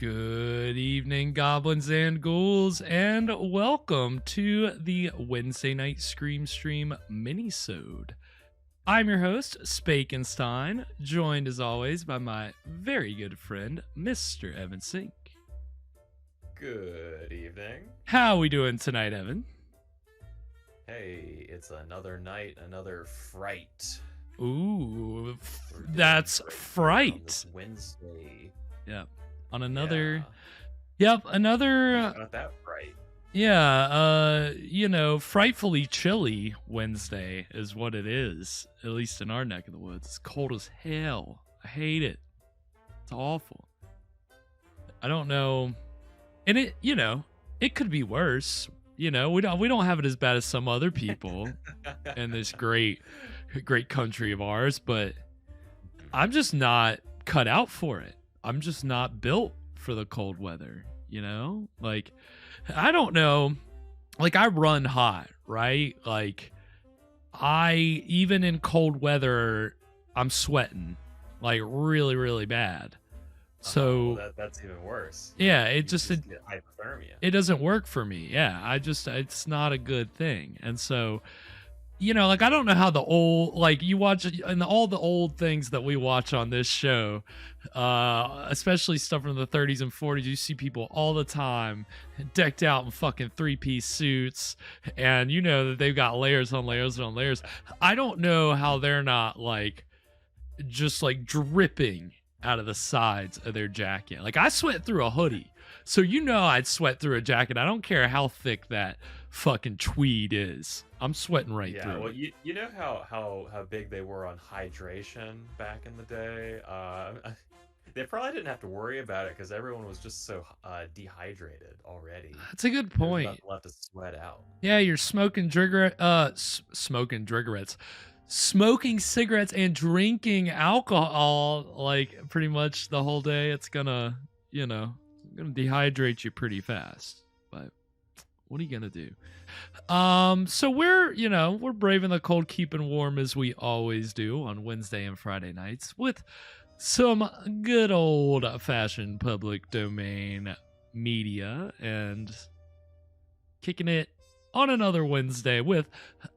Good evening, goblins and ghouls, and welcome to the Wednesday Night Scream Stream minisode. I'm your host, Spakenstein, joined as always by my very good friend, Mr. Evan Sink. Good evening. How we doing tonight, Evan? Hey, it's another night, another fright. Ooh, that's fright. On this Wednesday. Yep. On another... Yeah. Yep, another... Not that fright. Yeah, frightfully chilly Wednesday is what it is, at least in our neck of the woods. It's cold as hell. I hate it. It's awful. I don't know. And it could be worse. We don't have it as bad as some other people in this great country of ours, but I'm just not cut out for it. I'm just not built for the cold weather, Like, I don't know. Like, I run hot, right? Like, even in cold weather, I'm sweating, like, really, really bad. So that's even worse. Yeah, it get hypothermia. It doesn't work for me. Yeah, it's not a good thing. And so, like, I don't know how the old, like, you watch and all the old things that we watch on this show, especially stuff from the 30s and 40s, you see people all the time decked out in fucking 3-piece suits, and that they've got layers on layers on layers. I don't know how they're not, like, just, like, dripping out of the sides of their jacket. Like, I sweat through a hoodie, so I'd sweat through a jacket. I don't care how thick that fucking tweed is. I'm sweating right through. Yeah, well, it. you know how big they were on hydration back in the day. They probably didn't have to worry about it because everyone was just so dehydrated already. That's a good point. There's nothing left to sweat out. Yeah, you're smoking smoking cigarettes and drinking alcohol, like, pretty much the whole day. It's gonna dehydrate you pretty fast. But what are you gonna do? So we're braving the cold, keeping warm as we always do on Wednesday and Friday nights with some good old-fashioned public domain media, and kicking it on another Wednesday with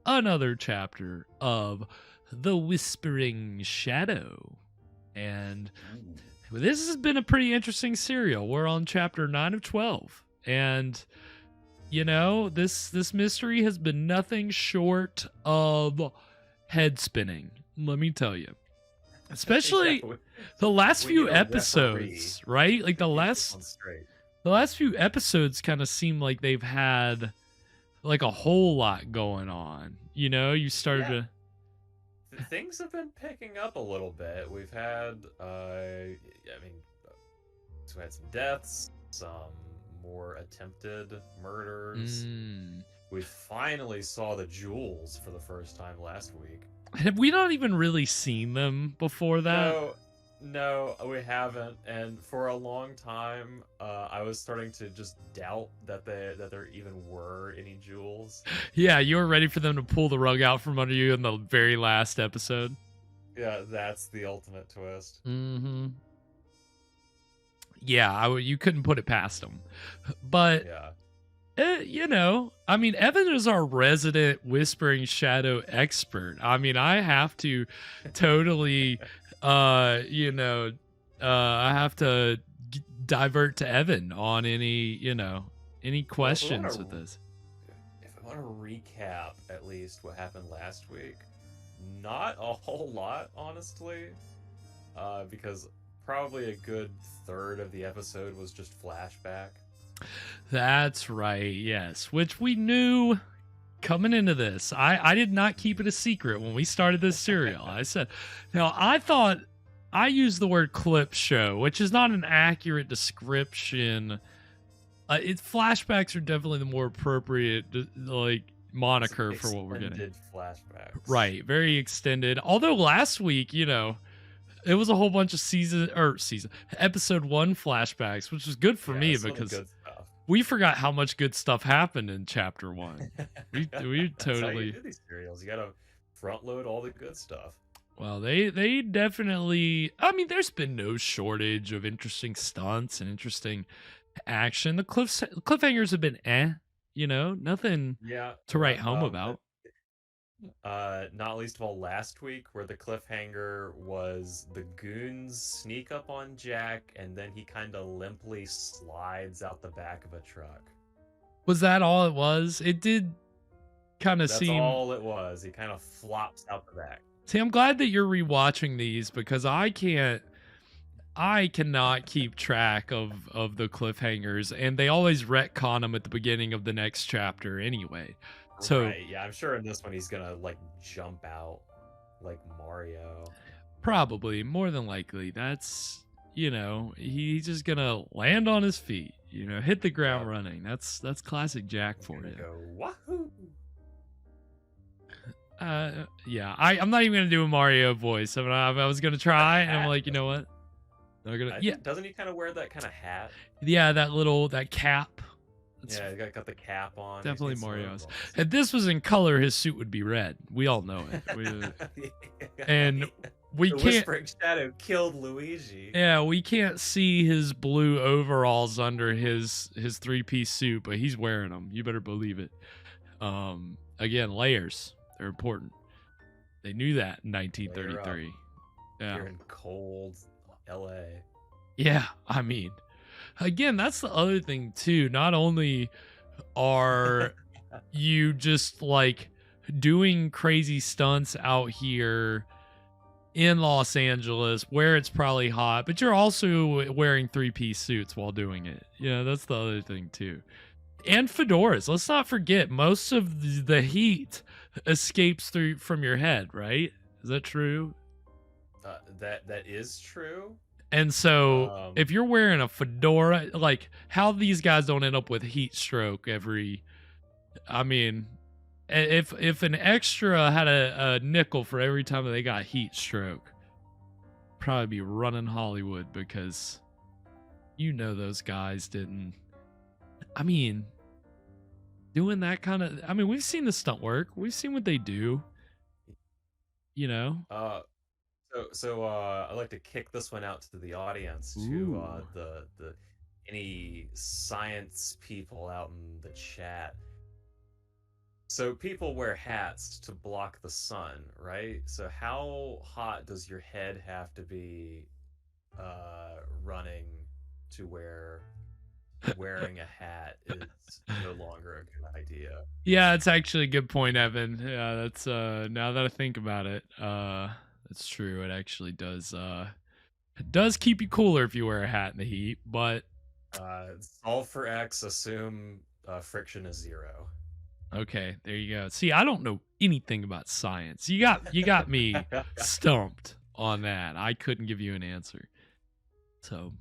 another chapter of The Whispering Shadow. And this has been a pretty interesting serial. We're on chapter 9 of 12. And, this mystery has been nothing short of head spinning, let me tell you. Especially the last few episodes, right? Like, the last few episodes kind of seem like they've had, like, a whole lot going on. You started to... Things have been picking up a little bit. We've had, we had some deaths, some more attempted murders. We finally saw the jewels for the first time last week. Have we not even really seen them before that? No, we haven't. And for a long time, I was starting to just doubt that there even were any jewels. Yeah, you were ready for them to pull the rug out from under you in the very last episode. Yeah, that's the ultimate twist. Mm-hmm. Yeah, you couldn't put it past them. But, Evan is our resident Whispering Shadow expert. I have to totally... I have to divert to Evan on any questions with this. If I want to recap at least what happened last week, not a whole lot, honestly, because probably a good third of the episode was just flashback. That's right, yes, which we knew coming into this. I did not keep it a secret when we started this serial. I said, I thought I used the word clip show, which is not an accurate description. Flashbacks are definitely the more appropriate, like, moniker for what we're getting. Flashbacks. Right, very extended. Although last week, it was a whole bunch of episode 1 flashbacks, which was good for me because we forgot how much good stuff happened in chapter 1. We totally... That's how you do these serials. You gotta front load all the good stuff. Well, they definitely. I mean, there's been no shortage of interesting stunts and interesting action. The cliffhangers have been nothing Yeah, to yeah. write home about. Not least of all last week, where the cliffhanger was the goons sneak up on Jack, and then he kind of limply slides out the back of a truck. Was that all it was? It did kind of That's seem. all it was. He kind of flops out the back. See, I'm glad that you're rewatching these because I cannot keep track of the cliffhangers, and they always retcon them at the beginning of the next chapter anyway. So Right, yeah, I'm sure in this one he's gonna like jump out like Mario. probably, more than likely, that's he's just gonna land on his feet, hit the ground Yep. running. That's classic Jack for Gonna you. go wahoo. Yeah, I'm not even gonna do a Mario voice. I was gonna try, and I'm like, you know what? I'm gonna, yeah, Doesn't he kind of wear that kind of hat? yeah, that cap. That's Yeah, he got the cap on. definitely Mario's. If this was in color, his suit would be red. We all know it. And we the can't. Whispering Shadow killed Luigi. Yeah, we can't see his blue overalls under his 3-piece suit, but he's wearing them. You better believe it. Again, layers. They're important. They knew that in 1933. Yeah. You're in cold LA. Yeah, I mean, again, that's the other thing too. Not only are you just like doing crazy stunts out here in Los Angeles where it's probably hot, but you're also wearing 3-piece suits while doing it. That's the other thing too. And fedoras. Let's not forget, most of the heat escapes from your head, right? Is that true? That is true. And so if you're wearing a fedora, like how these guys don't end up with heat stroke I mean, if an extra had a nickel for every time they got heat stroke, probably be running Hollywood, because those guys didn't. I mean, doing that kind of. I mean, we've seen the stunt work. We've seen what they do. So I'd like to kick this one out to the audience, Ooh. to the any science people out in the chat. So people wear hats to block the sun, right? So how hot does your head have to be running to where wearing a hat is no longer a good idea? Yeah, it's actually a good point, Evan. Yeah, that's now that I think about it, that's true. It actually does keep you cooler if you wear a hat in the heat, but solve for X, assume friction is 0. Okay, there you go. See, I don't know anything about science. You got me stumped on that. I couldn't give you an answer. So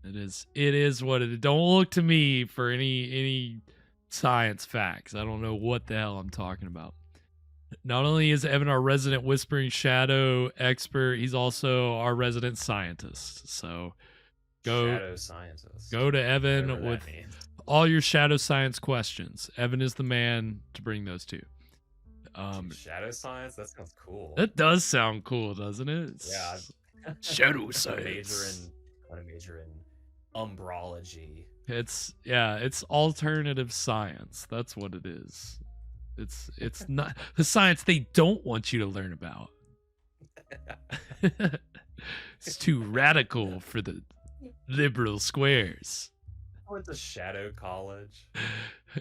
it is what it is. Don't look to me for any science facts. I don't know what the hell I'm talking about. Not only is Evan our resident Whispering Shadow expert, he's also our resident scientist. So Shadow scientist. Go to Evan with all your shadow science questions. Evan is the man to bring those to. Shadow science? That sounds cool. That does sound cool, doesn't it? Yeah. Shadow science. I major in umbrology. It's alternative science. That's what it is. It's not the science they don't want you to learn about. It's too radical for the liberal squares. I went to Shadow College.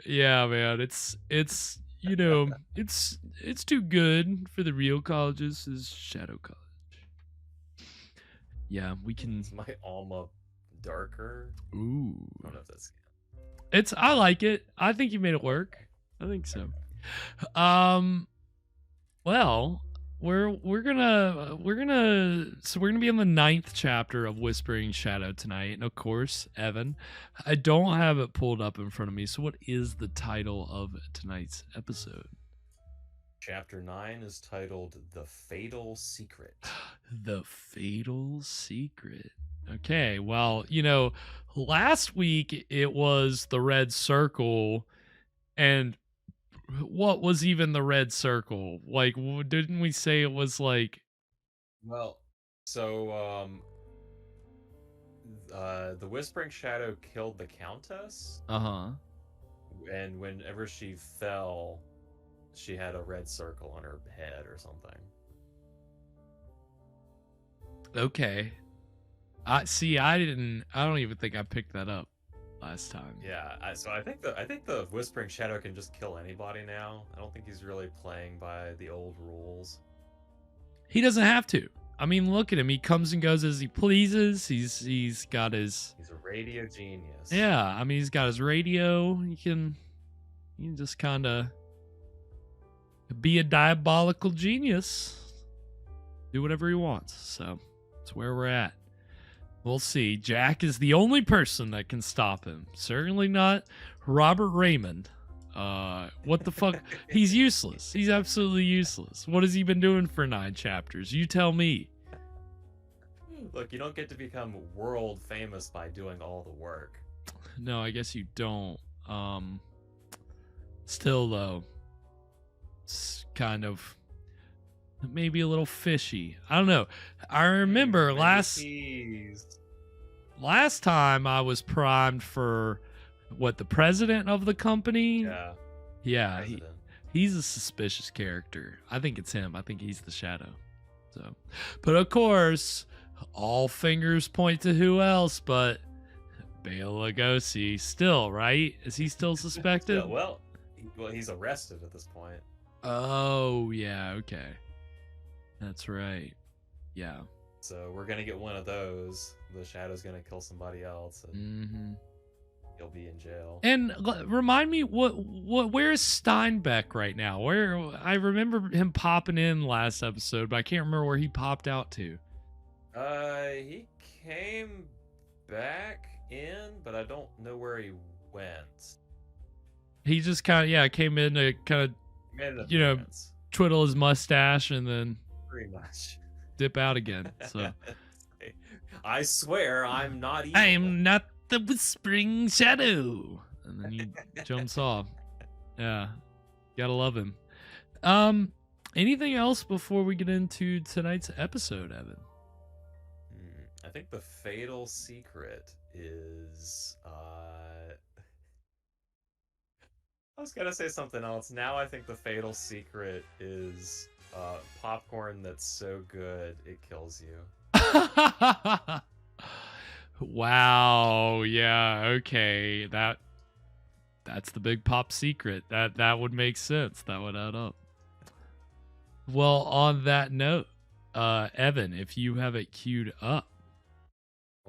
Yeah, man. It's it's too good for the real colleges. Is Shadow College. Yeah, we can. Is my alma darker? Ooh. I don't know if that's. I like it. I think you made it work. I think so. Well, we're gonna be on the 9th chapter of Whispering Shadow tonight, and of course, Evan, I don't have it pulled up in front of me. So, what is the title of tonight's episode? Chapter 9 is titled "The Fatal Secret." The Fatal Secret. Okay, well, last week it was the red circle, and what was even the red circle? Like, didn't we say it was like? Well, so the Whispering Shadow killed the Countess, and whenever she fell, she had a red circle on her head or something. Okay. I don't even think I picked that up last time. Yeah, so I think the Whispering Shadow can just kill anybody now. I don't think he's really playing by the old rules. He doesn't have to. I mean, look at him. He comes and goes as he pleases. He's got his. He's a radio genius. Yeah, I mean, he's got his radio. You can just kind of be a diabolical genius. Do whatever he wants. So that's where we're at. We'll see. Jack is the only person that can stop him. Certainly not Robert Raymond. What the fuck? He's useless. He's absolutely useless. What has he been doing for 9 chapters? You tell me. Look, you don't get to become world famous by doing all the work. No, I guess you don't. Still though, it's kind of maybe a little fishy. I don't know. I remember last time I was primed for what, the president of the company? Yeah. He's a suspicious character. I think it's him. I think he's the shadow. So, but of course, all fingers point to who else but Bela Lugosi. Still, right? Is he still suspected? Well, he's arrested at this point. Oh, yeah, okay. That's right. Yeah. So we're gonna get one of those. The Shadow's gonna kill somebody else, and he'll be in jail. And remind me, where is Steinbeck right now? Where I remember him popping in last episode, but I can't remember where he popped out to. He came back in, but I don't know where he went. He just kind of came in to kind of twiddle his mustache and then pretty much dip out again. So I swear I'm not evil. I am not the Whispering Shadow. And then he jumps off. Yeah. Gotta love him. Anything else before we get into tonight's episode, Evan? I think the fatal secret is I was gonna say something else. Now I think the fatal secret is popcorn that's so good it kills you. Wow. Yeah. Okay. That's the big pop secret. That would make sense. That would add up. Well, on that note, Evan, if you have it queued up,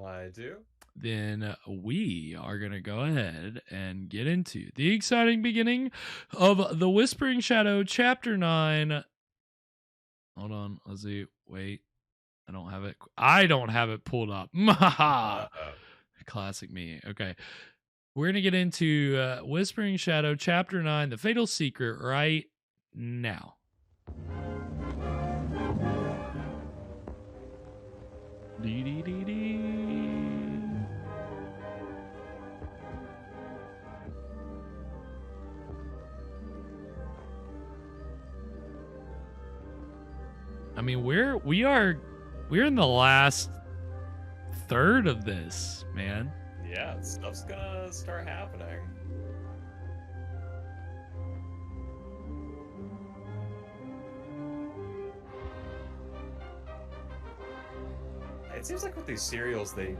I do. Then we are going to go ahead and get into the exciting beginning of The Whispering Shadow, Chapter 9. Hold on. Let's see. Wait. I don't have it pulled up. Classic me. Okay. We're going to get into Whispering Shadow, Chapter 9, The Fatal Secret, right now. I mean, we're in the last third of this, man. Yeah, stuff's gonna start happening. It seems like with these serials, they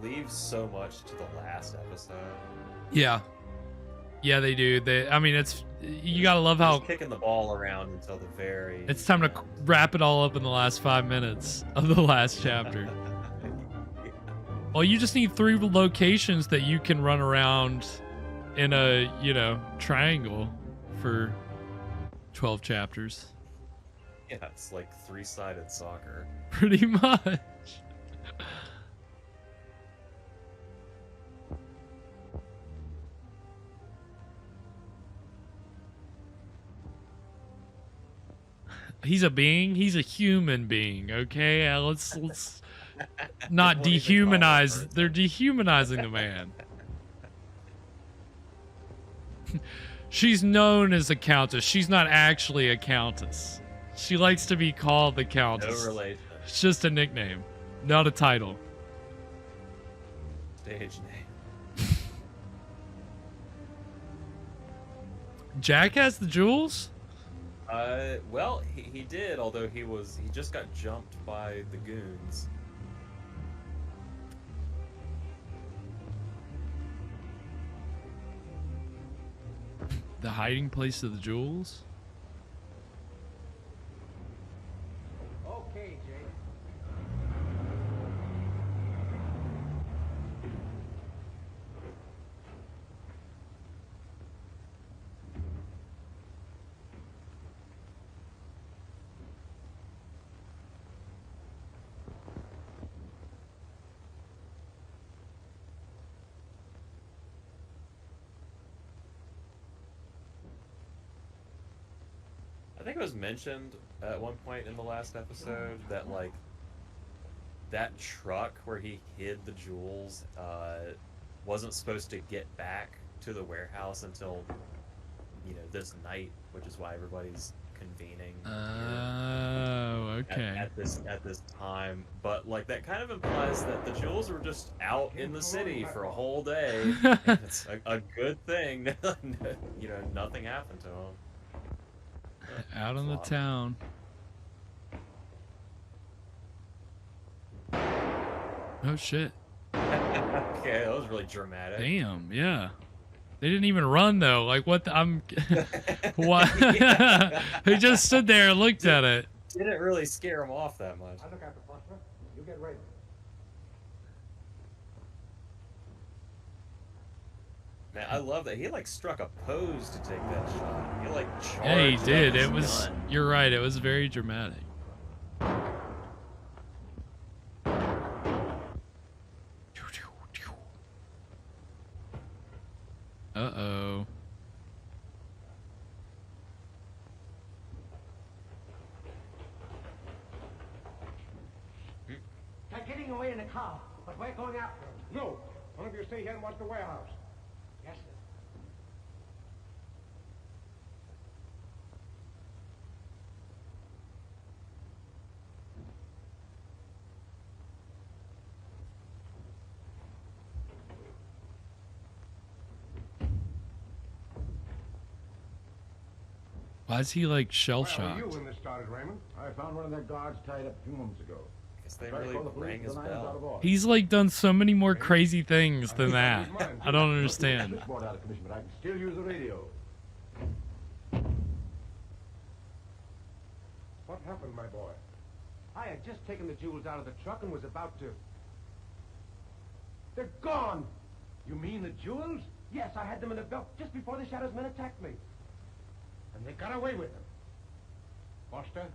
leave so much to the last episode. Yeah, they do. You gotta love how just kicking the ball around until the very. It's time to wrap it all up in the last 5 minutes of the last chapter. Well, you just need 3 locations that you can run around in a triangle for 12 chapters. Yeah, it's like 3-sided soccer. Pretty much. He's a being. He's a human being. Okay, let's not dehumanize. They're dehumanizing the man. She's known as a countess. She's not actually a countess. She likes to be called the No countess. relation. It's just a nickname, not a title. Stage name. Jack has the jewels? Well, he did, although he just got jumped by the goons. The hiding place of the jewels? Okay, Jake. I think it was mentioned at one point in the last episode that, like, that truck where he hid the jewels wasn't supposed to get back to the warehouse until, you know, this night, which is why everybody's convening Oh, okay. at this time. But, like, that kind of implies that the jewels were just out in the city for a whole day. And it's a good thing. You know, nothing happened to him. Out in the town. Oh shit. Okay, that was really dramatic. Damn, yeah. They didn't even run though. Like what I'm what he just stood there and looked at it. Didn't really scare him off that much. I'll look after Foster. You get ready. Man, I love that. He, like, struck a pose to take that shot. He, like, charged Yeah, he up did. his It was gun. you're right, it was very dramatic. Uh-oh. They're getting away in a car, but we're going after them. No. One of you stay here and watch the warehouse. Yes, sir. Why is he like shell Where were shocked? you when this started, Raymond? I found one of their guards tied up a few moments ago. I guess they Tried to really call the police, rang his the line's out of bell. order. He's like done so many more crazy things than I that. think mine, I don't too. understand. Switchboard out of commission, but I can still use the radio. What happened, my boy? I had just taken the jewels out of the truck and was about to... They're gone! You mean the jewels? Yes, I had them in a belt just before the Shadows men attacked me. And they got away with them. Foster,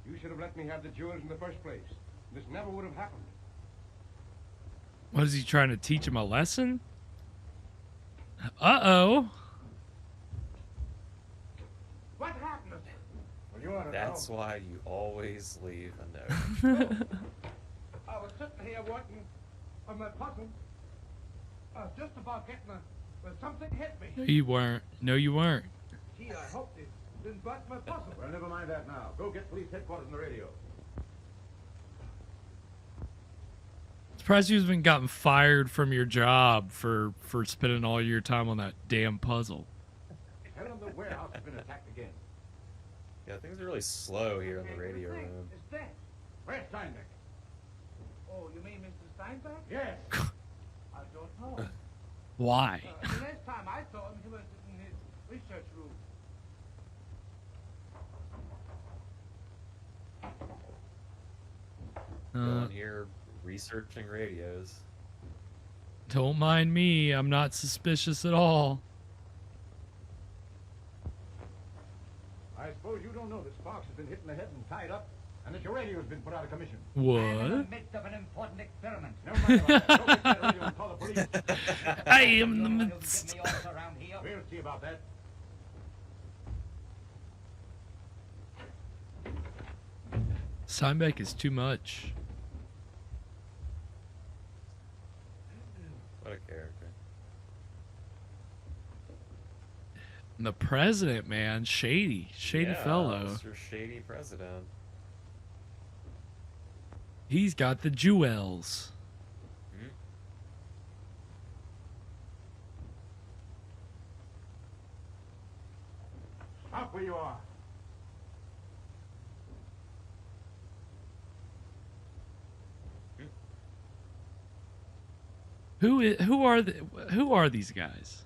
you should have let me have the jewels in the first place. This never would have happened. What is he trying to teach him a lesson? Uh-oh. What happened? Well, you ought to That's know. why you always leave a note. I was sitting here working on my puzzle. I was just about getting when something hit me. No, you weren't. No, you weren't. Gee, I hope it didn't bust my puzzle. Well, never mind that now. Go get police headquarters on the radio. Surprised you haven't gotten fired from your job for spending all your time on that damn puzzle. Tell them the warehouse has been attacked again. Yeah, things are really slow here in the radio room. It's dead. Where's Steinbeck? Oh, you mean Mr. Steinbeck? Yes. I don't know. Why? The last time I saw him, he was in his research room. Going here researching radios. Don't mind me. I'm not suspicious at all. I suppose you don't know that Sparks has been hit in the head and tied up, and that your radio has been put out of commission. I'm in the What? midst of an important experiment. Never mind about that. Go get that radio and call the police. I am the You're the one who'll midst. give me orders around here. We'll see about that. Steinbeck is too much. What a character. The president, man, shady fellow. Mr. Shady President. He's got the jewels. Stop where you are. Who are these guys?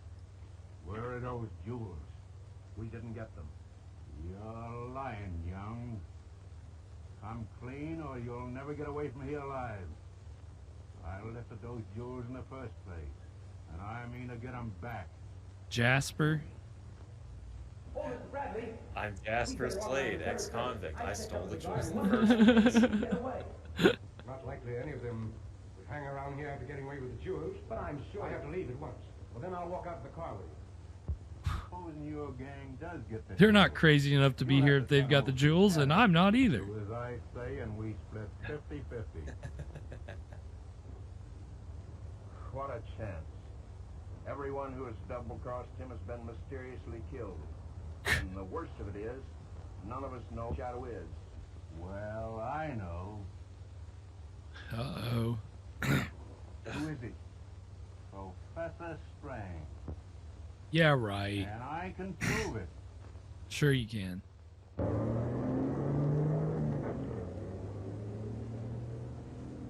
Where are those jewels? We didn't get them. You're lying, young. Come clean or you'll never get away from here alive. I lifted those jewels in the first place, and I mean to get them back. Jasper? I'm Jasper Slade, ex-convict. I stole the jewels in the first place. Not likely any of them would hang around here after getting away with the jewels, but I'm sure I have to leave at once. Well, then I'll walk out to the car with you. Supposing your gang does get the They're not crazy enough to be here if they've got the jewels, and I'm not either. Do as I say, and we split 50-50. What a chance. Everyone who has double-crossed him has been mysteriously killed. And the worst of it is, none of us know who Shadow is. Well, I know. Uh-oh. Who is he? Professor Strang. Yeah, right. And I can prove it. Sure you can.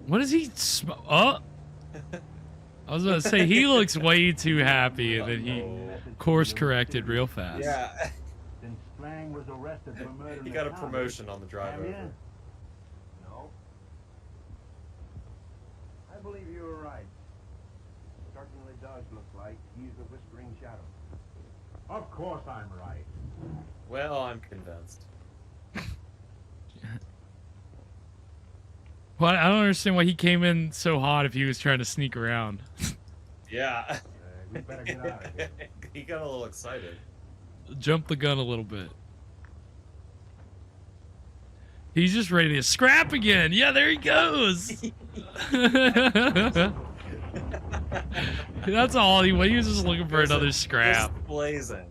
What is he oh! I was about to say, he looks way too happy, and then he course-corrected real fast. Yeah. Then Strang was arrested for murder. He got a promotion on the drive Have you? over. No. I believe you were right. Certainly does look like he's the Whispering Shadow. Of course I'm right. Well, I'm convinced. Well, I don't understand why he came in so hot if he was trying to sneak around. Yeah. We better get out of here. He got a little excited. Jump the gun a little bit. He's just ready to scrap again. Yeah, there he goes. That's all he was just looking for another scrap. Just blazing.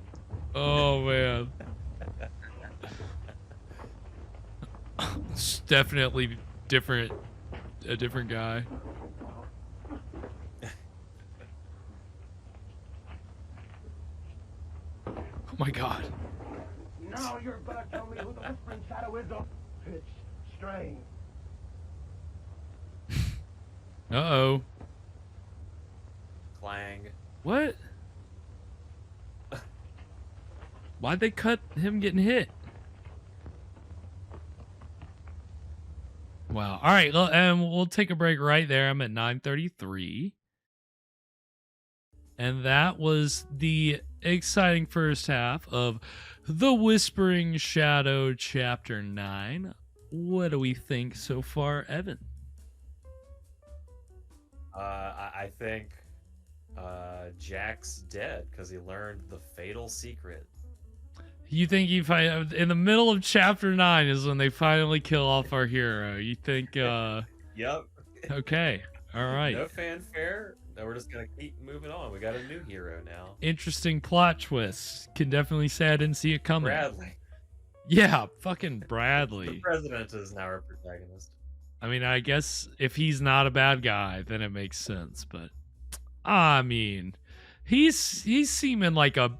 Oh man. It's definitely a different guy. Oh my god. Now you're gonna tell me who the Whispering Shadow is. It's Strang. Uh-oh. Clang. What? Why'd they cut him getting hit? Wow. All right, and we'll take a break right there. I'm at 9:33. And that was the exciting first half of The Whispering Shadow Chapter 9. What do we think so far, Evan? I think Jack's dead because he learned the fatal secret. You think in the middle of Chapter 9 is when they finally kill off our hero? You think, Yep. okay. All right. No fanfare. No, we're just gonna keep moving on. We got a new hero now. Interesting plot twist. Can definitely say I didn't see it coming. Bradley. Yeah, fucking The Bradley. president is now our protagonist. I mean, I guess if he's not a bad guy, then it makes sense. But I mean, he's seeming like a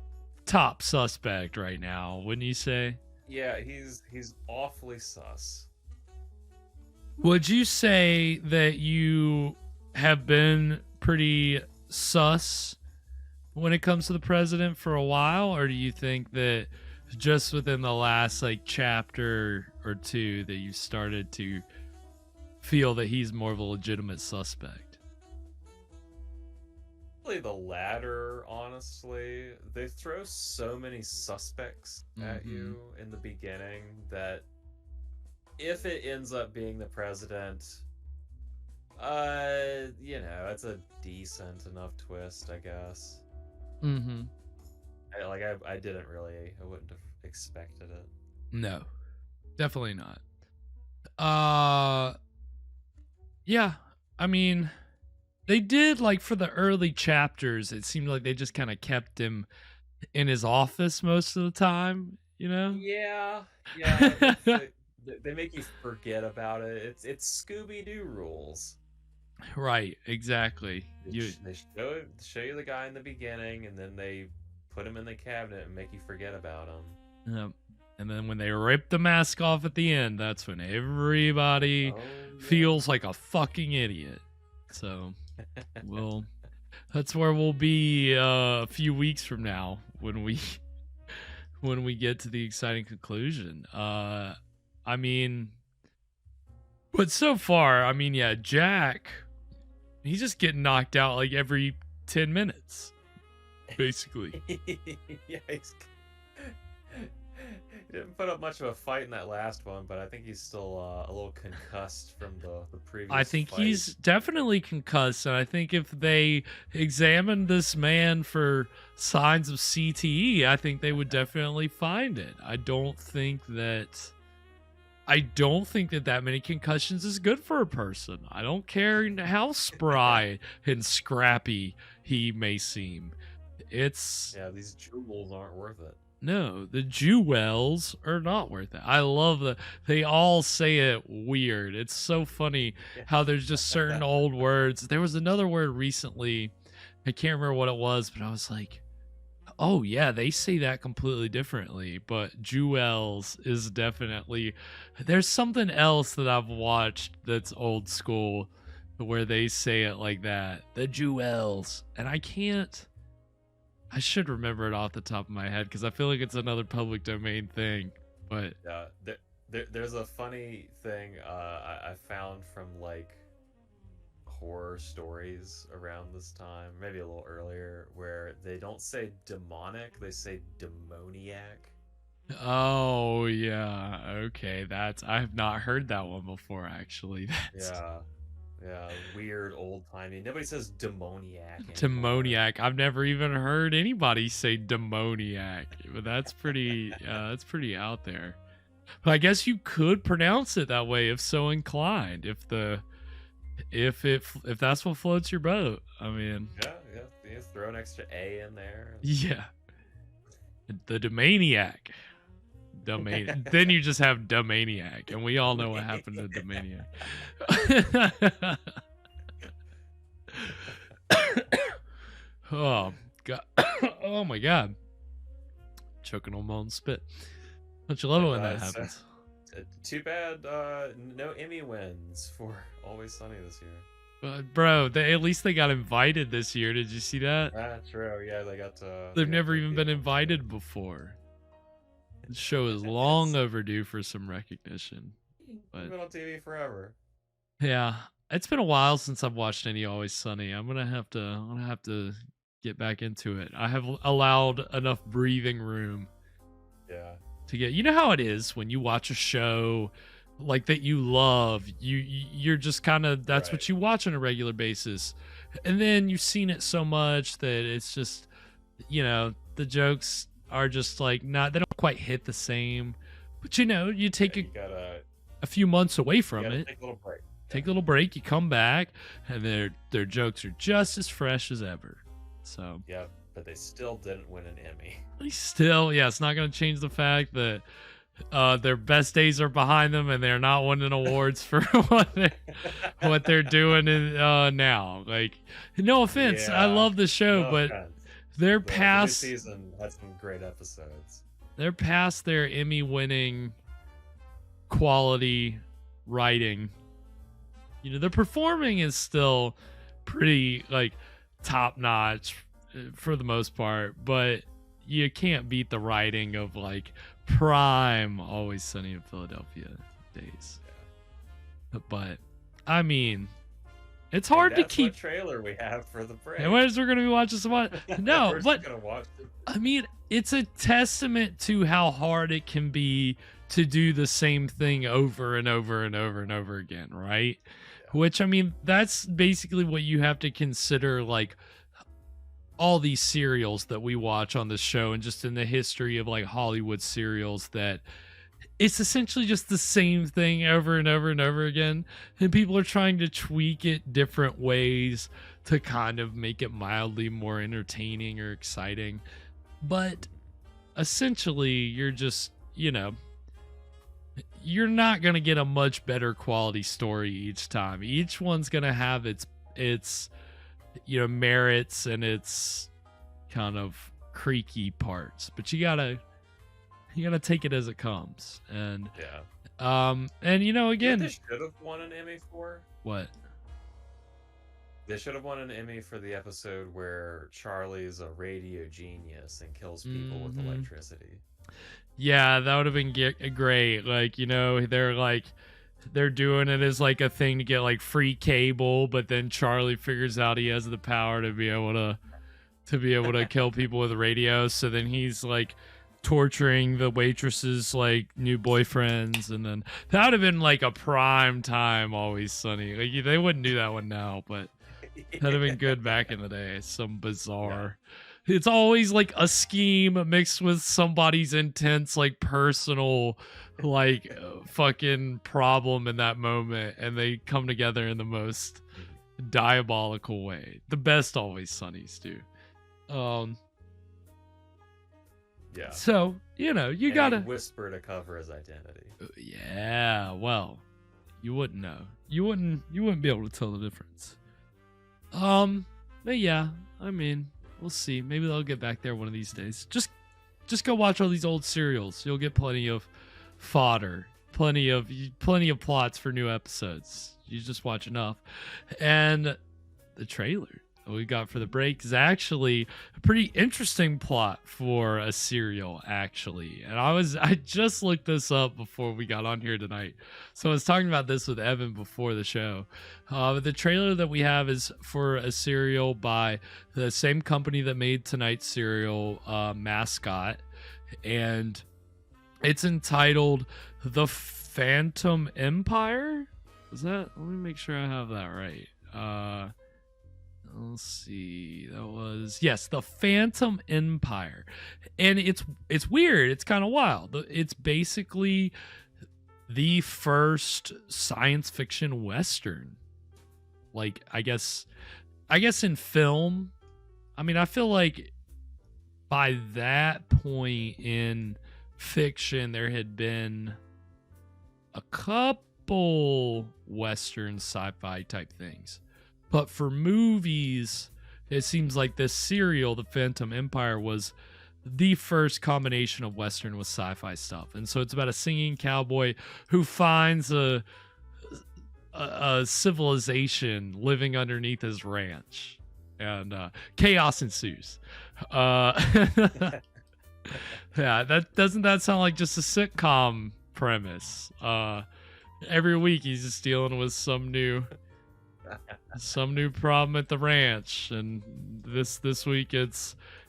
top suspect right now, wouldn't you say? Yeah, he's awfully sus. Would you say that you have been pretty sus when it comes to the president for a while, or do you think that just within the last like chapter or two that you started to feel that he's more of a legitimate suspect? Probably the latter, honestly. They throw so many suspects at you in the beginning that if it ends up being the president, it's a decent enough twist, I guess. Mm-hmm. I didn't really, I wouldn't have expected it. No, definitely not. Yeah, I mean, they did, like, for the early chapters, it seemed like they just kind of kept him in his office most of the time, you know? Yeah, yeah. They make you forget about it. It's Scooby Doo rules. Right, exactly. They show you the guy in the beginning, and then they put him in the cabinet and make you forget about him. Yep. And then when they rip the mask off at the end, that's when everybody Oh, feels like a fucking idiot. So, that's where we'll be a few weeks from now when we get to the exciting conclusion. I mean, but so far, I mean, yeah, Jack, he's just getting knocked out like every 10 minutes, basically. Yeah, he didn't put up much of a fight in that last one, but I think he's still a little concussed from the previous I think fight. he's definitely concussed, and I think if they examined this man for signs of CTE, I think they would definitely find it. I don't think that that many concussions is good for a person. I don't care how spry and scrappy he may seem. Yeah, these jewels aren't worth it. No, the jewels are not worth it. I love that they all say it weird. It's so funny how there's just certain old words. There was another word recently, I can't remember what it was, but I was like, oh yeah, they say that completely differently. But jewels is definitely, there's something else that I've watched that's old school where they say it like that. The jewels. And I should remember it off the top of my head because I feel like it's another public domain thing. But Yeah, there's a funny thing I found from like horror stories around this time, maybe a little earlier, where they don't say demonic, they say demoniac. oh yeah, okay, I have not heard that one before actually. That's Yeah, weird old timey. Nobody says demoniac anymore. demoniac. I've never even heard anybody say demoniac, but that's pretty out there. But I guess you could pronounce it that way if so inclined. If that's what floats your boat. I mean, Yeah, you throw an extra A in there. yeah. The demaniac. Then you just have Domaniac, and we all know what happened to Domaniac. Oh god. Oh my god. Choking on my own spit. Don't you love it when that happens? Too bad no Emmy wins for Always Sunny this year. Bro, at least they got invited this year. Did you see that? That's true. Yeah, they got to. They've never even been invited before. The show is long overdue for some recognition. But It's been on TV forever. yeah, it's been a while since I've watched any Always Sunny. I'm gonna have to get back into it. I have allowed enough breathing room. Yeah. To get, you know how it is when you watch a show like that you love, you're just kind of, that's what you watch on a regular basis, and then you've seen it so much that it's just, the jokes are just like they don't quite hit the same, but you take a few months away from it, take a little break. Take a little break, you come back, and their jokes are just as fresh as ever. So yeah, but they still didn't win an Emmy. It's not going to change the fact that their best days are behind them, and they're not winning awards for what they're doing now. Like, no offense, I love the show, but they're past. The new season had some great episodes. They're past their Emmy-winning quality writing. The performing is still pretty top notch for the most part, but you can't beat the writing of prime Always Sunny in Philadelphia days. But I mean, it's hard to keep. What trailer we have for the break. And we're gonna be watching some. No, we're but gonna watch it. I mean, it's a testament to how hard it can be to do the same thing over and over and over and over again, right? Yeah. Which, I mean, that's basically what you have to consider, all these serials that we watch on the show and just in the history of Hollywood serials, that it's essentially just the same thing over and over and over again, and people are trying to tweak it different ways to kind of make it mildly more entertaining or exciting. But essentially, you're just, you're not going to get a much better quality story each time. Each one's going to have its merits and its kind of creaky parts, but you gotta take it as it comes. And and again, they should have won an Emmy for what? They should have won an Emmy for the episode where Charlie's a radio genius and kills people with electricity. Yeah, that would have been great. Like, they're doing it as like a thing to get like free cable, but then Charlie figures out he has the power to be able to kill people with radio. So then he's like torturing the waitress's like new boyfriends, and then that would have been like a prime time Always Sunny. Like, they wouldn't do that one now, but that'd have been good back in the day. Some bizarre. It's always like a scheme mixed with somebody's intense, like personal, like fucking problem in that moment, and they come together in the most diabolical way. The best Always Sunnies do. Yeah. So you gotta whisper to cover his identity. Yeah. Well, you wouldn't know. You wouldn't be able to tell the difference. But yeah, I mean, we'll see. Maybe they'll get back there one of these days. Just go watch all these old serials. You'll get plenty of fodder, plenty of plots for new episodes. You just watch enough. And the trailer we got for the break is actually a pretty interesting plot for a serial, actually. And I just looked this up before we got on here tonight. So I was talking about this with Evan before the show. The trailer that we have is for a serial by the same company that made tonight's serial, Mascot. And it's entitled The Phantom Empire. Is that? Let me make sure I have that right. Let's see. That was, yes, The Phantom Empire. And it's weird. It's kind of wild. It's basically the first science fiction Western. Like, I guess in film. I mean, I feel like by that point in fiction, there had been a couple Western sci-fi type things. But for movies, it seems like this serial, The Phantom Empire, was the first combination of Western with sci-fi stuff. And so it's about a singing cowboy who finds a civilization living underneath his ranch. And chaos ensues. Yeah, that sound like just a sitcom premise? Every week he's just dealing with some new problem at the ranch, and this week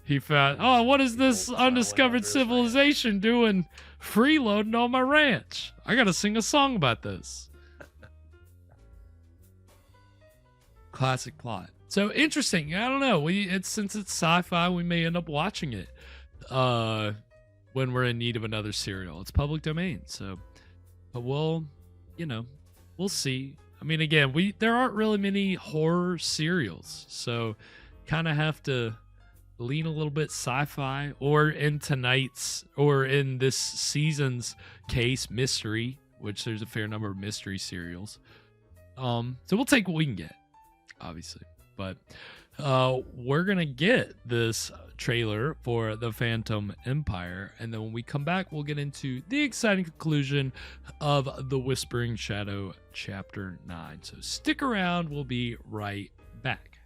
he found, what is this undiscovered civilization doing freeloading on my ranch? I gotta sing a song about this. Classic plot. So interesting. I don't know. Since it's sci-fi, we may end up watching it when we're in need of another serial. It's public domain, so but we'll see. I mean, again, there aren't really many horror serials, so kind of have to lean a little bit sci-fi, or in this season's case, mystery, which there's a fair number of mystery serials. So we'll take what we can get, obviously. But we're gonna get this trailer for The Phantom Empire, and then when we come back, we'll get into the exciting conclusion of The Whispering Shadow Chapter 9. So stick around, we'll be right back.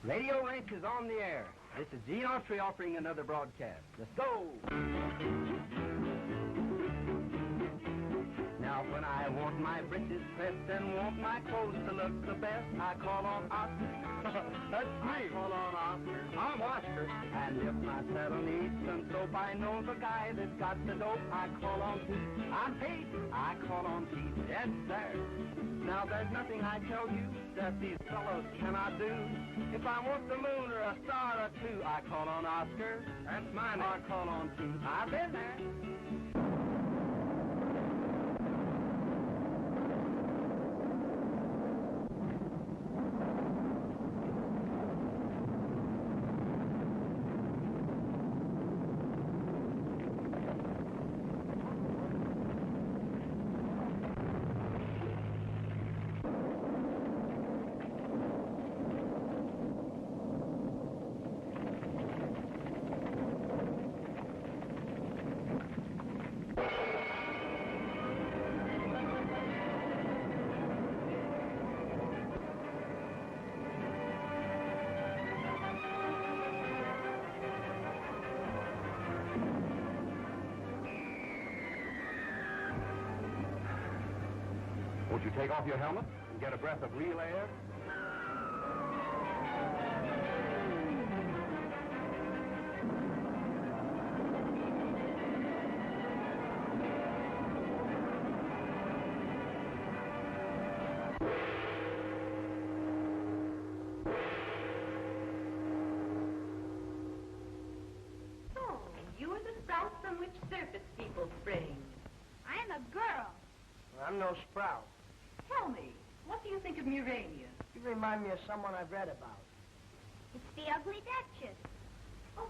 Radio Link is on the air. This is Gene Autry offering another broadcast. Let's go! Now when I want my breeches pressed and want my clothes to look the best, I call on Oscar. That's me. I call on Oscar. I'm Oscar. And if my saddle needs some soap, I know the guy that's got the dope. I call on Pete. I'm Pete. I call on Pete. Yes, sir. Now there's nothing I tell you that these fellows cannot do. If I want the moon or a star or two, I call on Oscar. That's mine. I call on Pete. I've been there. Won't you take off your helmet and get a breath of real air? So, you are the sprout from which circus people spring. I am a girl. I'm no sprout. Tell me, what do you think of Murania? You remind me of someone I've read about. It's the ugly Duchess. Oh.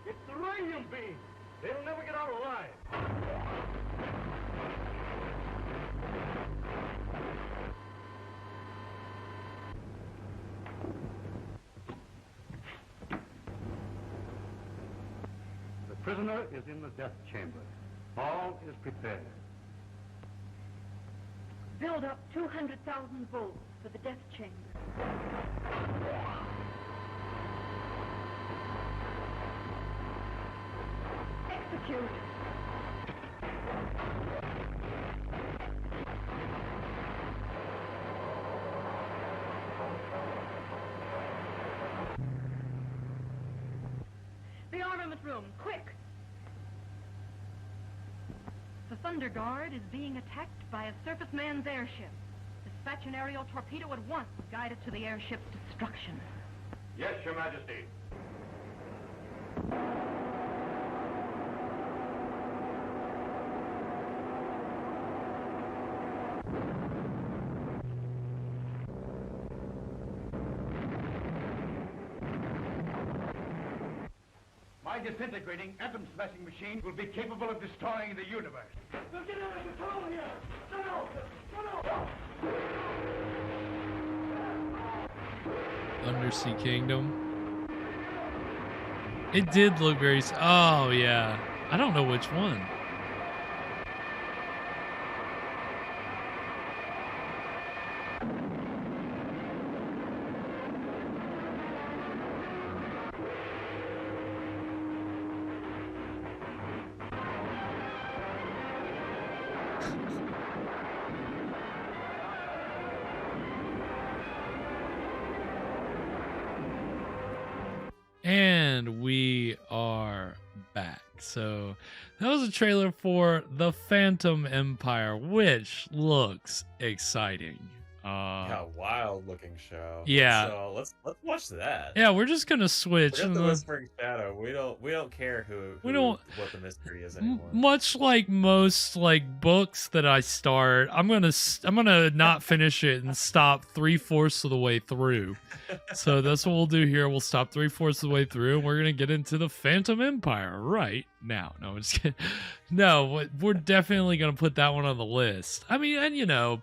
It's the radium beam. They'll never get out alive. The prisoner is in the death chamber. All is prepared. Build up 200,000 volts for the death chamber. Execute. The armament room, quick! The Thunder Guard is being attacked by a surface man's airship. Dispatch an aerial torpedo at once, guide it to the airship's destruction. Yes, Your Majesty. My disintegrating, atom-smashing machine will be capable of destroying the universe. We'll get out of control here! No! Undersea Kingdom. It did look very... Oh, yeah. I don't know which one. And we are back. So that was a trailer for The Phantom Empire, which looks exciting. Yeah, wild looking show. Yeah. Let's watch that. Yeah, we're just gonna switch. Forget the Whispering Shadow. We don't care We don't- what the mystery is anymore. Much like most like books that I start, I'm gonna not finish it and stop 3/4 of the way through. So that's what we'll do here. We'll stop 3/4 of the way through, and we're gonna get into the Phantom Empire right now. No, I'm just kidding. No, we're definitely gonna put that one on the list. I mean, and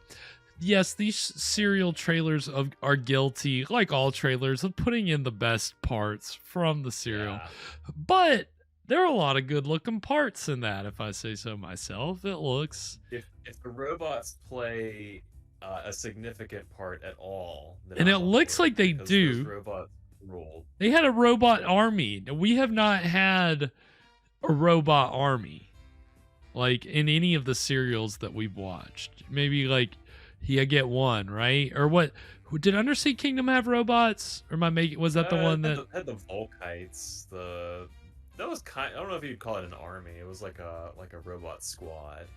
yes, these serial trailers are guilty, like all trailers, of putting in the best parts from the serial. Yeah. But there are a lot of good-looking parts in that, if I say so myself. It looks... If the robots play a significant part at all, then And I'm it on looks board, like they because do. those robots ruled. They had a robot army. We have not had a robot army, like, in any of the serials that we've watched. Maybe, like... I get one, right? Or what? Did Undersea Kingdom have robots? Or was that the one that had the Volkites? That was I don't know if you'd call it an army. It was like a robot squad.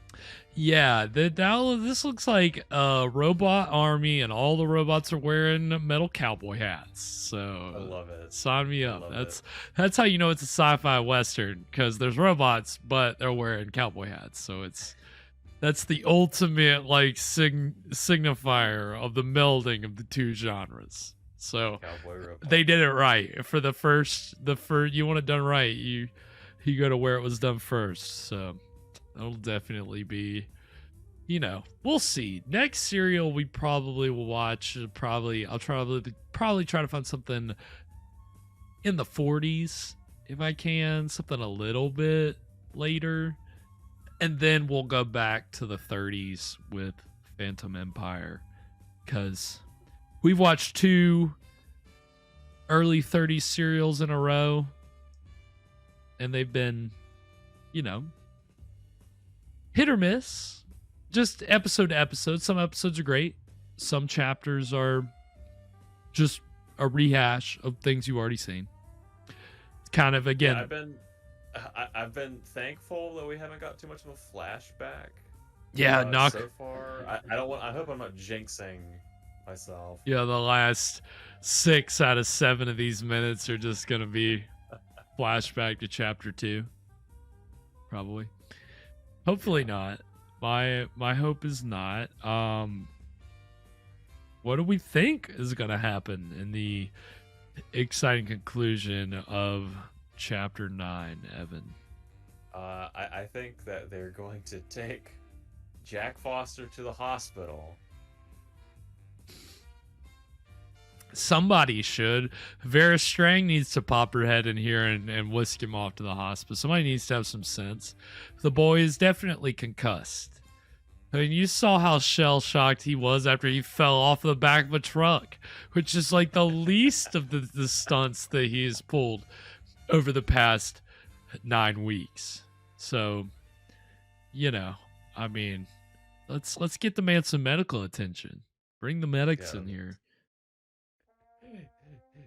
Yeah, this looks like a robot army, and all the robots are wearing metal cowboy hats. So I love it. Sign me I up. love That's how you know it's a sci-fi western, because there's robots, but they're wearing cowboy hats. So that's the ultimate like signifier of the melding of the two genres. So Cowboy robot. they did it right for the first. You want it done right, you go to where it was done first. So that'll definitely be, we'll see. Next serial we probably will watch. I'll probably try to find something in the 40s if I can, something a little bit later. And then we'll go back to the 30s with Phantom Empire, because we've watched 2 early 30s serials in a row, and they've been, hit or miss, just episode to episode. Some episodes are great. Some chapters are just a rehash of things you've already seen. It's kind of, again... Yeah, I've been thankful that we haven't got too much of a flashback. Yeah, so far. I hope I'm not jinxing myself. Yeah, the last 6 out of 7 of these minutes are just gonna be flashback to chapter 2. Probably. Hopefully not. My hope is not. What do we think is gonna happen in the exciting conclusion of Chapter 9, Evan? I think that they're going to take Jack Foster to the hospital. Somebody should. Vera Strang needs to pop her head in here and whisk him off to the hospital. Somebody needs to have some sense. The boy is definitely concussed. I mean, you saw how shell-shocked he was after he fell off the back of a truck, which is like the least of the stunts that he has pulled over the past 9 weeks. So, I mean, let's get the man some medical attention. Bring the medics in here.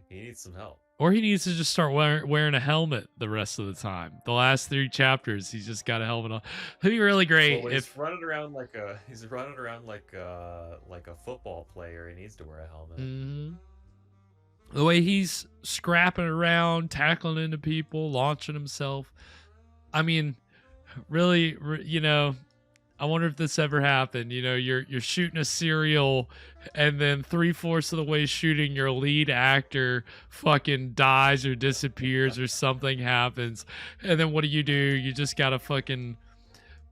He needs some help. Or he needs to just start wearing a helmet the rest of the time. The last 3 chapters, he's just got a helmet on. It'd be really great Well, if he's running around like a football player. He needs to wear a helmet. Mm-hmm. The way he's scrapping around, tackling into people, launching himself. I mean, really, I wonder if this ever happened. You're shooting a serial, and then 3/4 of the way shooting, your lead actor fucking dies or disappears or something happens. And then what do? You just gotta fucking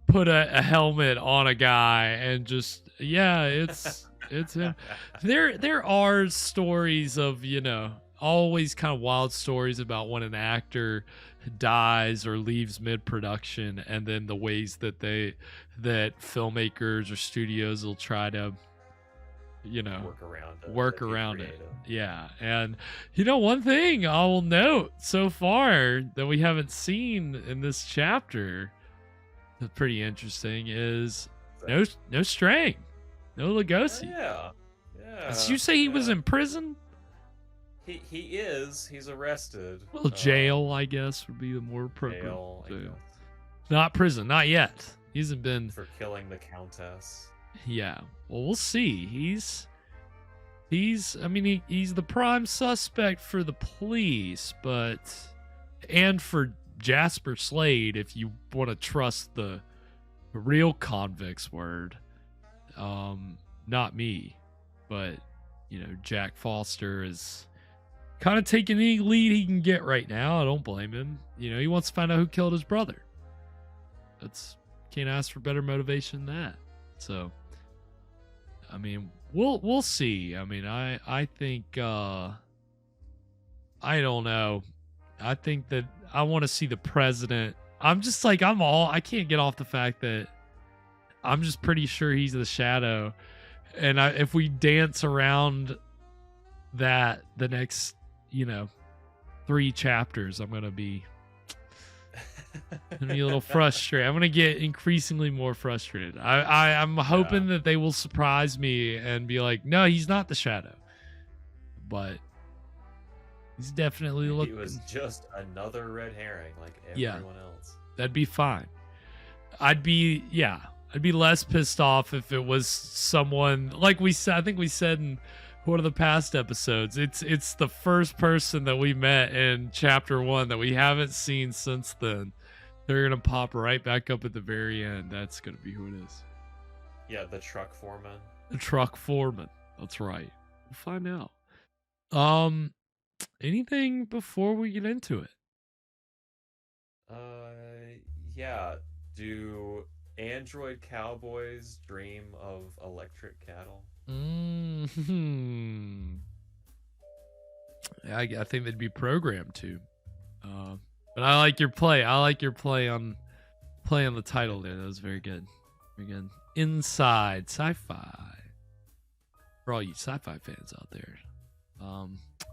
put a helmet on a guy and just, it's him. There are stories of, always kind of wild stories about when an actor dies or leaves mid-production, and then the ways that filmmakers or studios will try to, work around it. Yeah. And one thing I will note so far that we haven't seen in this chapter that's pretty interesting is no Strang, no Lugosi. Yeah. Did you say he was in prison? He is. He's arrested. Well, jail, I guess, would be the more appropriate. Jail, I guess. Not prison, not yet. He hasn't been for killing the Countess. Yeah. Well, we'll see. He's I mean, he's the prime suspect for the police, and for Jasper Slade, if you want to trust the real convict's word. Not me, but, Jack Foster is kind of taking any lead he can get right now. I don't blame him. He wants to find out who killed his brother. Can't ask for better motivation than that. So, I mean, we'll see. I mean, I think, I don't know. I think that I want to see the president. I'm just like, I can't get off the fact that I'm just pretty sure he's the Shadow. And if we dance around that the next, 3 chapters, I'm going to be a little frustrated. I'm going to get increasingly more frustrated. I'm hoping that they will surprise me and be like, no, he's not the Shadow. But he's definitely looking. He was just another red herring like everyone else. That'd be fine. I'd be less pissed off if it was someone like we said. I think we said in one of the past episodes, it's the first person that we met in chapter 1 that we haven't seen since then. They're gonna pop right back up at the very end. That's gonna be who it is. Yeah, the truck foreman. The truck foreman. That's right. We'll find out. Anything before we get into it? Yeah. Do android cowboys dream of electric cattle? I think they'd be programmed to. But I like your play. I like your play on the title there. That was very good. Very good. Inside Sci-Fi. For all you sci-fi fans out there.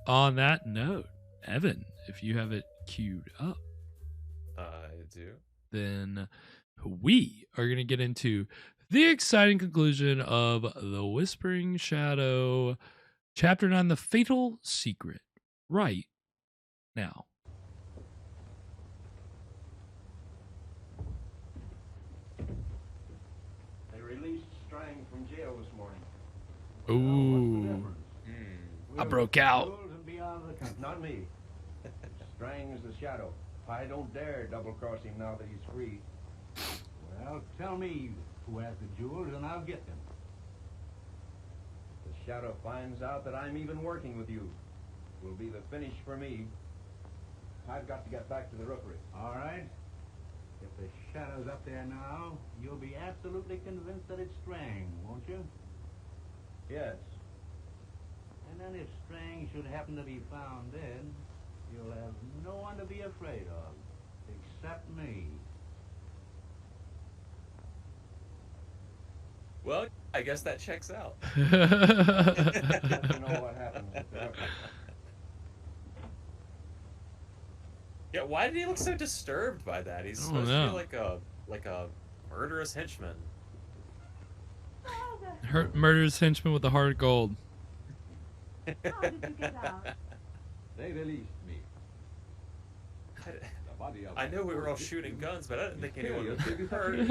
On that note, Evan, if you have it queued up. I do. Then we are going to get into the exciting conclusion of The Whispering Shadow, Chapter 9, The Fatal Secret, right now. They released Strang from jail this morning. Ooh. I broke out. Not me. Strang is the Shadow. I don't dare double-cross him now that he's free. Well, tell me who has the jewels and I'll get them. The Shadow finds out that I'm even working with you. Will be the finish for me. I've got to get back to the rookery. All right. If the Shadow's up there now, you'll be absolutely convinced that it's Strang, won't you? Yes. And then if Strang should happen to be found dead, you'll have no one to be afraid of, except me. Well, I guess that checks out. You know what happened with the rookery. Yeah, why did he look so disturbed by that? He's supposed to be like a murderous henchman. Murderous henchman with a heart of gold. How did you get out? They released me. I know we were all shooting guns, but I didn't think anyone would get hurt.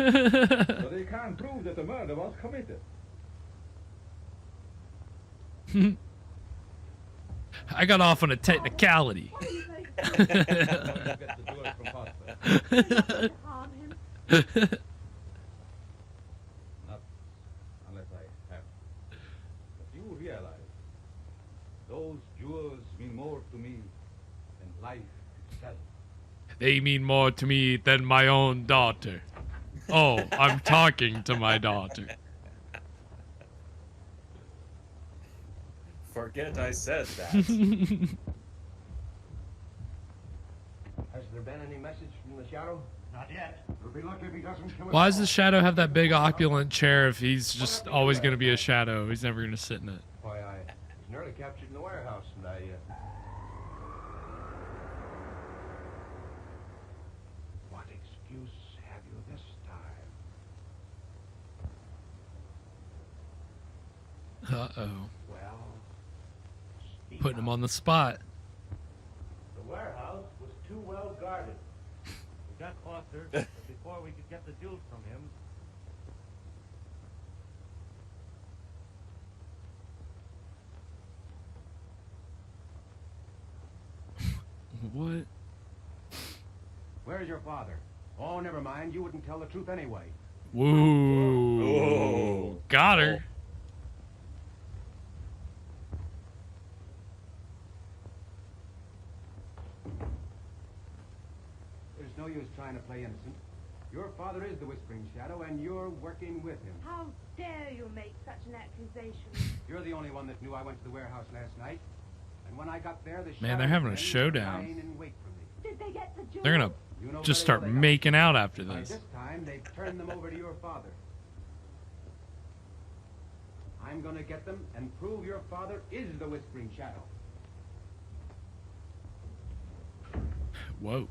But they can't prove that the murder was committed. I got off on a technicality. Get the jewels from hospital. Harm him? Not unless I have. But you realize those jewels mean more to me than life itself. They mean more to me than my own daughter. Oh, I'm talking to my daughter. Forget I said that. Has there been any message from the Shadow? Not yet. It'll be lucky if he doesn't kill us Why does all. the Shadow have that big opulent chair if he's just always going to be a shadow? He's never going to sit in it. Why, I was nearly captured in the warehouse, and What excuse have you this time? Uh-oh. Well, speak Putting him out. on the spot. The warehouse was too well guarded. We got Foster, but before we could get the jewels from him, what? Where's your father? Oh, never mind. You wouldn't tell the truth anyway. Whoa. Whoa. Got her. There's no use trying to play innocent. Your father is the Whispering Shadow, and you're working with him. How dare you make such an accusation? You're the only one that knew I went to the warehouse last night. And when I got there, the Man, they're Shadow having a men were showdown. lying in wait for me. Did they get the jewels? They're gonna You know just very start well they got making out after By this. this time, they've turned them over to your father. I'm gonna get them and prove your father is the Whispering Shadow. Whoa.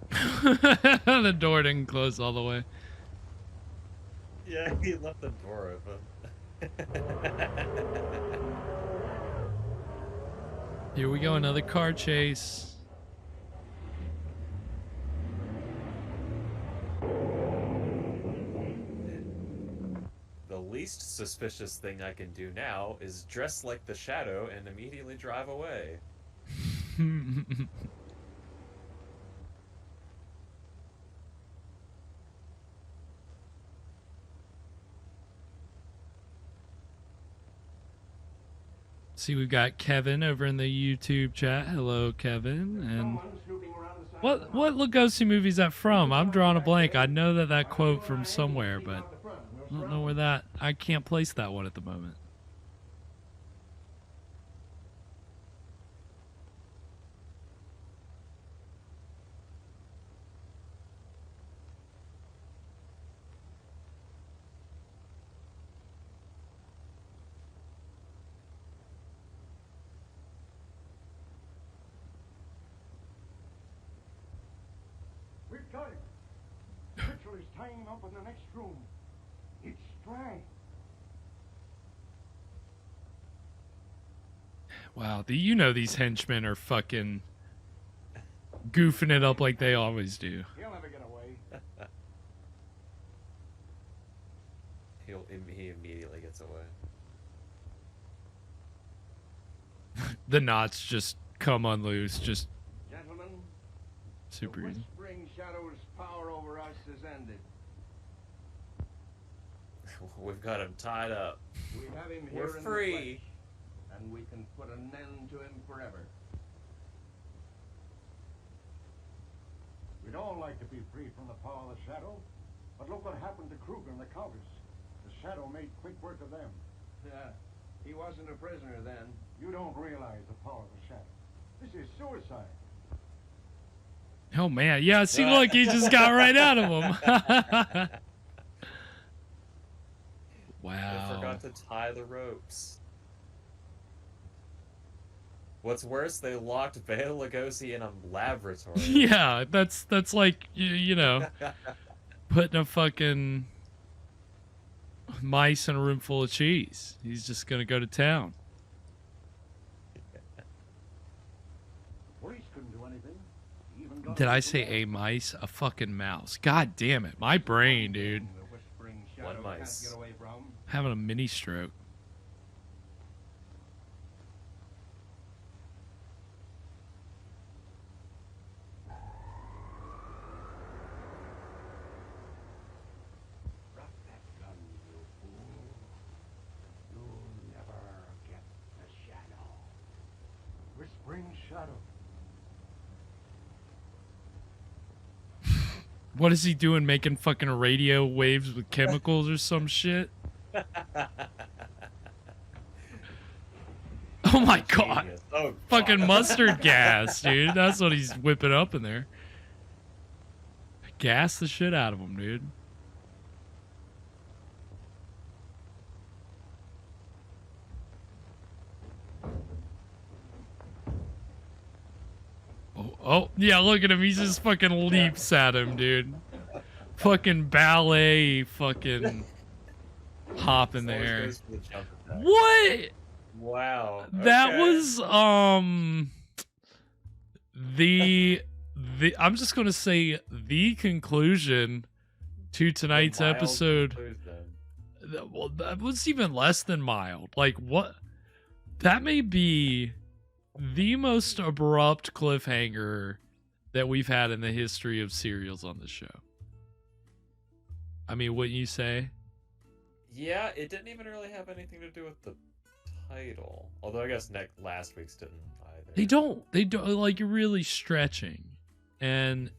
The door didn't close all the way. Yeah, he left the door open. Here we go, another car chase. The least suspicious thing I can do now is dress like the Shadow and immediately drive away. See, we've got Kevin over in the YouTube chat. Hello, Kevin. And what Lugosi movie is that from? I'm drawing a blank. I know that quote from somewhere, but I don't know where that. I can't place that one at the moment. We've got him. Mitchell is tying him up in the next room. It's Strang. Wow, you know these henchmen are fucking goofing it up like they always do. He'll never get away. He immediately gets away. The knots just come unloose, just Gentlemen, super the easy. Whispering Shadow's power over us is ended. We've got him tied up. We have him We're here in free. the flesh, and we can put an end to him forever. We'd all like to be free from the power of the Shadow, but look what happened to Kruger and the Countess. The Shadow made quick work of them. Yeah, he wasn't a prisoner then. You don't realize the power of the Shadow. This is suicide. Oh man, yeah. See, look, he just got right out of him. I Wow. forgot to tie the ropes. What's worse, they locked Bela Lugosi in a laboratory. Yeah, that's like you know, putting a fucking mice in a room full of cheese. He's just gonna go to town. Police couldn't do anything. He even got Did I away say with a mice? A fucking mouse. God damn it. My brain, dude. The Whispering One Shadow mice. can't get away from. Having a mini stroke. Drop that gun, you fool. You'll never get the Shadow. Whispering Shadow. What is he doing? Making fucking radio waves with chemicals or some shit? Oh my god. Genius. Oh, Fucking God. mustard gas, dude. That's what he's whipping up in there. Gas the shit out of him, dude. Oh, yeah, look at him. He just fucking leaps at him, dude. Fucking ballet, fucking hop in Always there. goes for the jump attack. What? Wow. That okay. was the I'm just gonna say the conclusion to tonight's The mild episode conclusion. Well, that was even less than mild. Like, what? That may be the most abrupt cliffhanger that we've had in the history of serials on the show. I mean, wouldn't you say? Yeah, it didn't even really have anything to do with the title. Although I guess last week's didn't either. They don't like, you're really stretching. And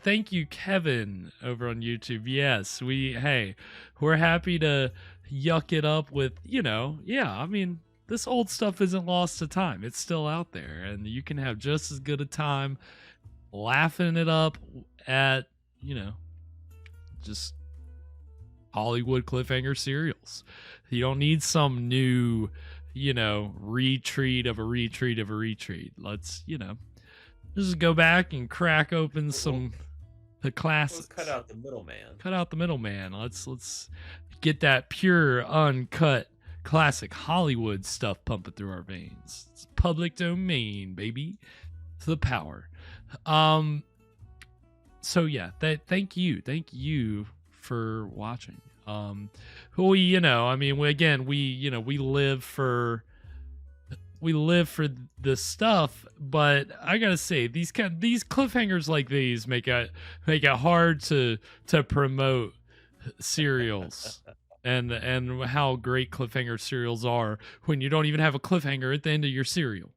thank you, Kevin, over on YouTube. Yes, we're happy to yuck it up with, I mean, this old stuff isn't lost to time. It's still out there, and you can have just as good a time laughing it up at, just Hollywood cliffhanger serials. You don't need some new, retreat of a retreat of a retreat. Let's, just go back and crack open the classics. Let's cut out the middleman. Cut out the middleman. Let's get that pure, uncut, classic Hollywood stuff pumping through our veins. It's public domain, baby. To the power. So yeah, thank you for watching. We live for the stuff, but I gotta say these cliffhangers like these make it hard to promote serials and how great cliffhanger serials are when you don't even have a cliffhanger at the end of your serial.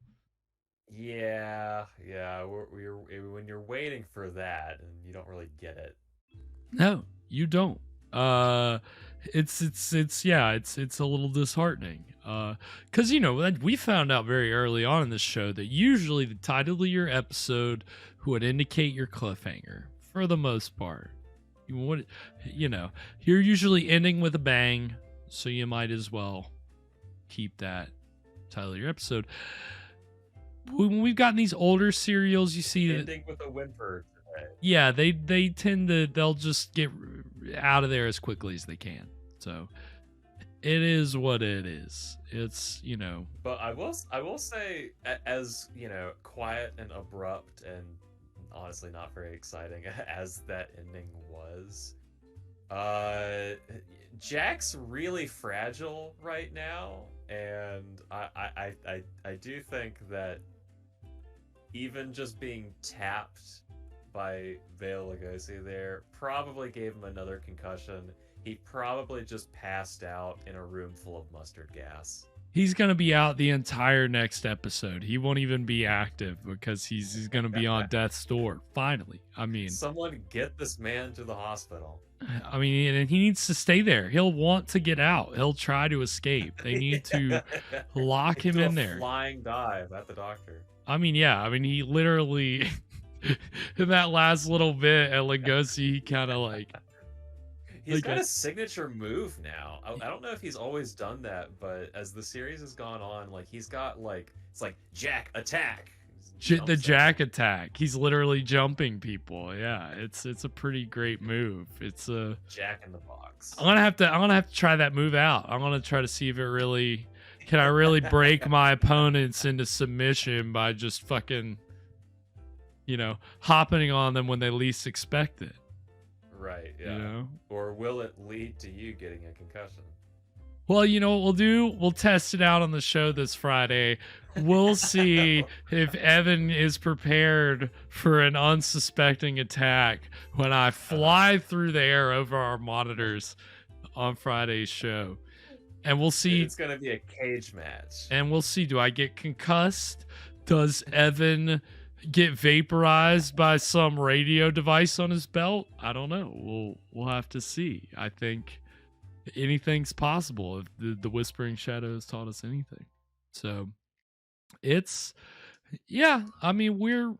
Yeah. When you're waiting for that and you don't really get it. No, you don't. It's a little disheartening. Because we found out very early on in the show that usually the title of your episode would indicate your cliffhanger for the most part. You're usually ending with a bang, so you might as well keep that title of your episode. When we've gotten these older serials, you see ending with a whimper today. Yeah, they tend to, they'll just get out of there as quickly as they can. So it is what it is. It's, But I will say, as quiet and abrupt and honestly not very exciting as that ending was, Jack's really fragile right now, and I do think that even just being tapped by Bela Lugosi there probably gave him another concussion. He probably just passed out in a room full of mustard gas. He's going to be out the entire next episode. He won't even be active because he's going to be on death's door. Finally. I mean, someone get this man to the hospital. I mean, and he needs to stay there. He'll want to get out. He'll try to escape. They need to lock him in there. Flying dive at the doctor. I mean, yeah. I mean, he literally, in that last little bit at Lugosi, he kind of He's got a signature move now. I don't know if he's always done that, but as the series has gone on, he's got it's like Jack attack. The Jack attack. He's literally jumping people. Yeah, it's a pretty great move. It's a Jack in the Box. I'm gonna have to try that move out. I'm gonna try to see if it really can I really break my opponents into submission by just fucking hopping on them when they least expect it. Right, yeah. Or will it lead to you getting a concussion? Well, you know what we'll do? We'll test it out on the show this Friday. We'll see if Evan is prepared for an unsuspecting attack when I fly through the air over our monitors on Friday's show. And we'll see. It's going to be a cage match. And we'll see. Do I get concussed? Does Evan get vaporized by some radio device on his belt? I don't know. We'll have to see. I think anything's possible if the Whispering Shadows taught us anything. So I mean, we're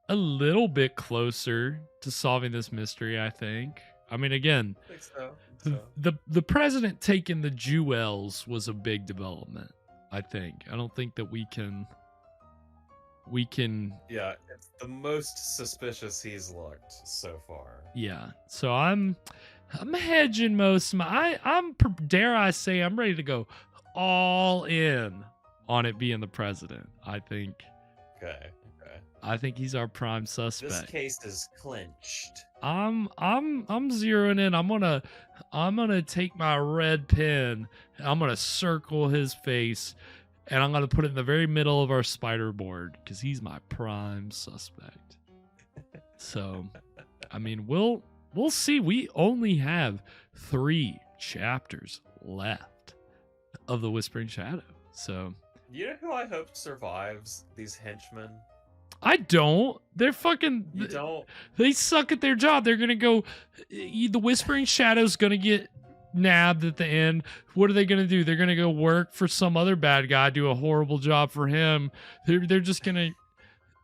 a little bit closer to solving this mystery, I think. I mean, again, I think so. The president taking the jewels was a big development, I think. I don't think that we can Yeah, it's the most suspicious he's looked so far. Yeah. So I'm hedging most of I'm dare I say I'm ready to go all in on it being the president. I think I think he's our prime This suspect. case is clinched. I'm zeroing in. I'm gonna take my red pen. I'm gonna circle his face, and I'm gonna put it in the very middle of our spider board because he's my prime suspect. So, I mean, we'll see. We only have 3 chapters left of the Whispering Shadow. So, You know who I hope survives these henchmen? I don't. They're fucking. You don't? They suck at their job. They're gonna go. The Whispering Shadow's gonna get nabbed at the end. What are they gonna do? They're gonna go work for some other bad guy, do a horrible job for him. They're just gonna.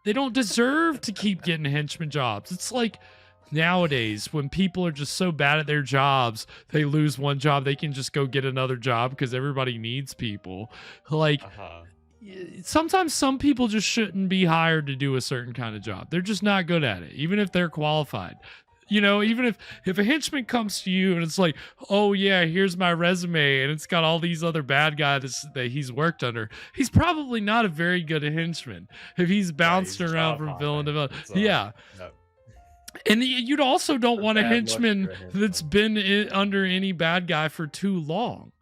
They don't deserve to keep getting henchman jobs. It's like nowadays when people are just so bad at their jobs, they lose one job, they can just go get another job because everybody needs people. Like. Sometimes some people just shouldn't be hired to do a certain kind of job. They're just not good at it, even if they're qualified. You know, even if a henchman comes to you and it's like, oh yeah, here's my resume, and it's got all these other bad guys that he's worked under, he's probably not a very good henchman if he's bounced around from villain to villain. Yeah. No. And you'd also don't want a Bad luck henchman for a henchman. that's been under any bad guy for too long.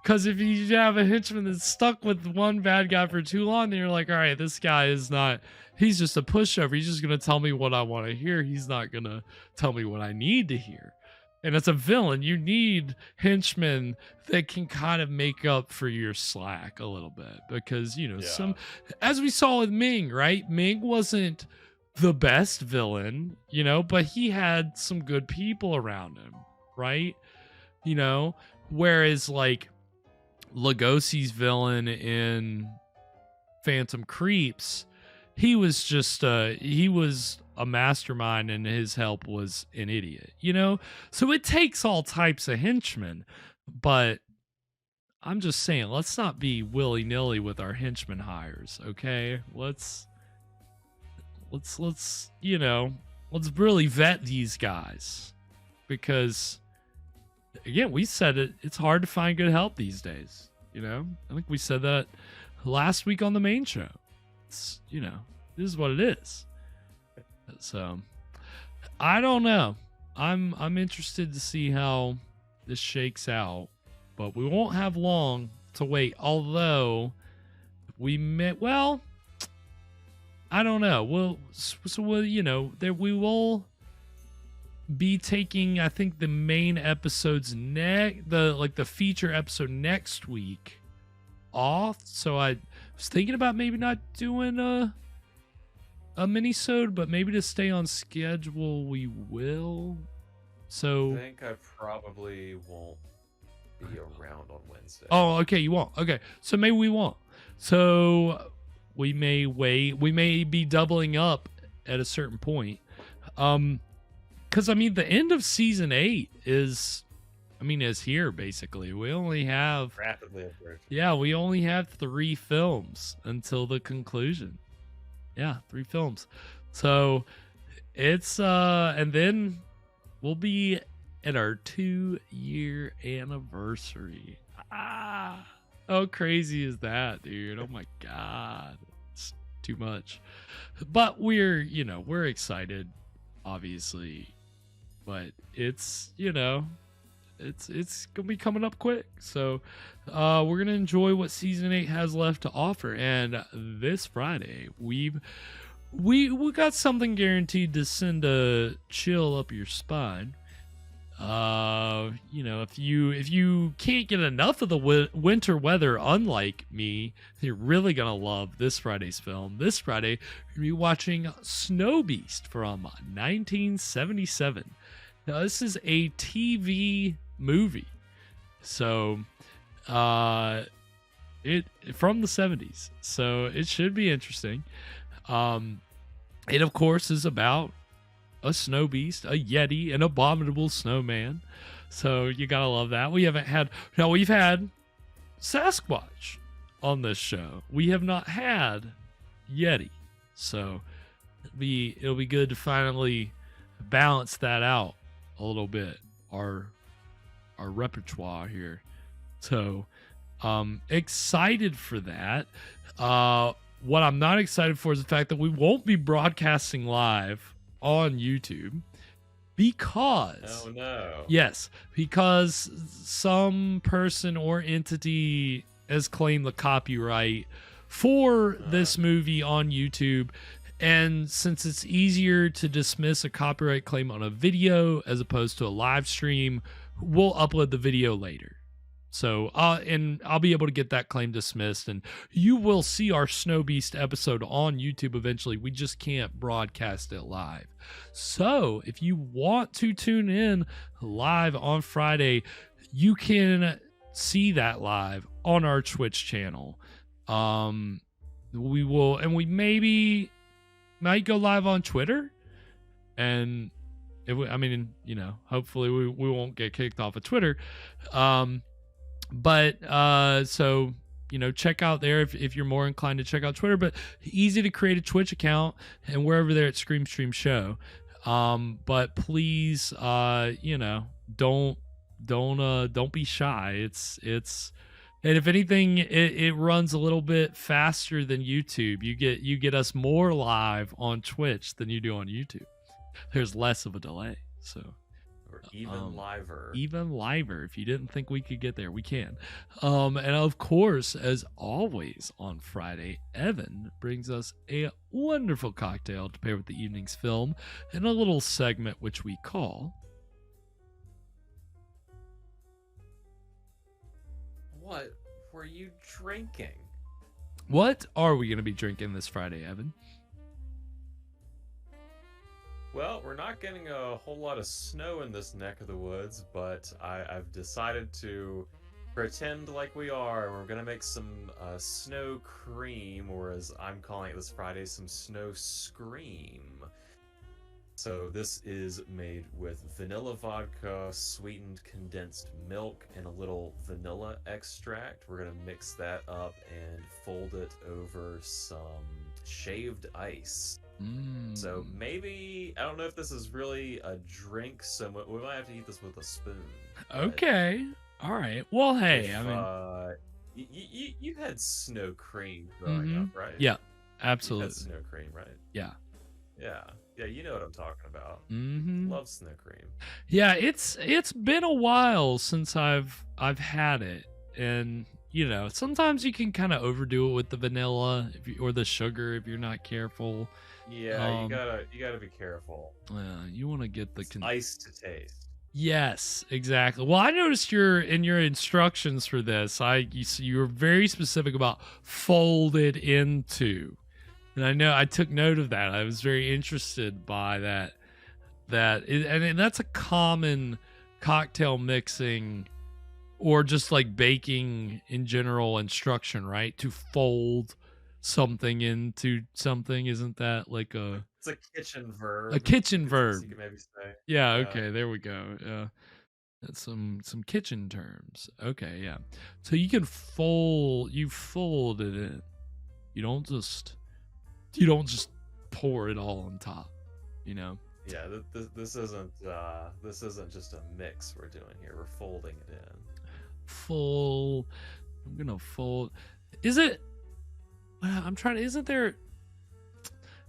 Because if you have a henchman that's stuck with one bad guy for too long, then you're like, all right, this guy is not, he's just a pushover. He's just going to tell me what I want to hear. He's not going to tell me what I need to hear. And as a villain, you need henchmen that can kind of make up for your slack a little bit. Because, you know, as we saw with Ming, right? Ming wasn't the best villain, you know, but he had some good people around him, right? You know, whereas like, Lugosi's villain in Phantom Creeps, he was just he was a mastermind and his help was an idiot, you know? So it takes all types of henchmen, but I'm just saying, let's not be willy-nilly with our henchman hires, okay? Let's you know, let's really vet these guys, because again, we said it's hard to find good help these days. You know, I think we said that last week on the main show. It's, you know, this is what it is. So I don't know. I'm interested to see how this shakes out, but we won't have long to wait. Although we well, I don't know. We'll you know, we will be taking, I think, the main episodes the feature episode next week off. So I was thinking about maybe not doing a mini-sode, but maybe to stay on schedule we will. So I think I probably won't be around on Wednesday. Oh, okay, you won't. Okay, so maybe we won't. So we may wait. We may be doubling up at a certain point. Because, I mean, the end of season 8 is here, basically. We only have... Rapidly approaching. Yeah, we only have 3 films until the conclusion. Yeah, 3 films. So, it's... and then we'll be at our 2-year anniversary. Ah! How crazy is that, dude? Oh, my God. It's too much. But we're excited, obviously. But it's, you know, it's gonna be coming up quick. So we're gonna enjoy what season 8 has left to offer. And this Friday we got something guaranteed to send a chill up your spine. You know, if you can't get enough of the winter weather, unlike me, you're really gonna love this Friday's film. This Friday we're gonna be watching Snow Beast from 1977. Now, this is a TV movie, so it from the 70s, so it should be interesting. It of course is about a snow beast, a yeti, an abominable snowman. So you gotta love that. We've had Sasquatch on this show. We have not had yeti, so it'll be good to finally balance that out a little bit, our repertoire here. So excited for that. what I'm not excited for is the fact that we won't be broadcasting live on YouTube because Oh no. yes, because some person or entity has claimed the copyright for this movie on YouTube. And since it's easier to dismiss a copyright claim on a video as opposed to a live stream, we'll upload the video later. So, and I'll be able to get that claim dismissed, and you will see our Snow Beast episode on YouTube eventually. We just can't broadcast it live. So, if you want to tune in live on Friday, you can see that live on our Twitch channel. We will, and we maybe might go live on Twitter, and hopefully we won't get kicked off of Twitter. So, check out there if you're more inclined to check out Twitter, but easy to create a Twitch account, and we're over there at Scream Stream Show. But please, don't be shy. It's, and if anything, it runs a little bit faster than YouTube. You get us more live on Twitch than you do on YouTube. There's less of a delay. So, or even liver. Even liver. If you didn't think we could get there, we can. And of course, as always on Friday, Evan brings us a wonderful cocktail to pair with the evening's film in a little segment which we call... What were you drinking? What are we going to be drinking this Friday, Evan? Well, we're not getting a whole lot of snow in this neck of the woods, but I've decided to pretend like we are. We're going to make some snow cream, or as I'm calling it this Friday, some snow scream. So this is made with vanilla vodka, sweetened condensed milk, and a little vanilla extract. We're going to mix that up and fold it over some shaved ice. So maybe, I don't know if this is really a drink, so we might have to eat this with a spoon. Okay. All right. Well, hey, you had snow cream growing up, right? Yeah, absolutely. You had snow cream, right? Yeah. Yeah, you know what I'm talking about. Love snow cream. Yeah, it's been a while since I've had it, and sometimes you can kind of overdo it with the vanilla or the sugar if you're not careful. Yeah, you gotta be careful. Yeah, you want to get the ice to taste. Yes, exactly. Well, I noticed in your instructions for this, you were very specific about folded into. And I know I took note of that. I was very interested by that. And that's a common cocktail mixing or just like baking in general instruction, right? To fold something into something. Isn't that like a... It's a kitchen verb. A kitchen verb. You can maybe say. Yeah, okay, there we go. Yeah. That's some kitchen terms. Okay, yeah. So you can fold it in. You don't just pour it all on top, Yeah, this isn't just a mix we're doing here. We're folding it in. I'm gonna fold. Is it? I'm trying to. Isn't there?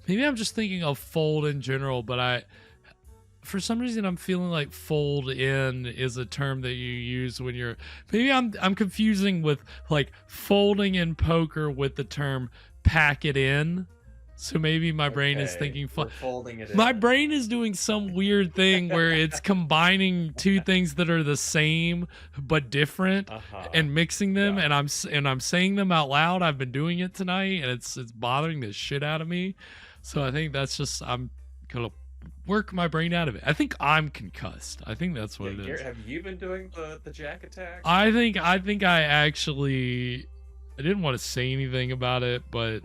Maybe I'm just thinking of fold in general, but for some reason I'm feeling like fold in is a term that you use when you're. Maybe I'm confusing with like folding in poker with the term pack it in. So maybe my brain is thinking folding it in. My brain is doing some weird thing where it's combining two things that are the same but different and mixing them, and I'm saying them out loud. I've been doing it tonight, and it's bothering the shit out of me. So I think that's just I'm gonna work my brain out of it. I think I'm concussed. I think that's what it is. Have you been doing the jack attack? I think I actually I didn't want to say anything about it, but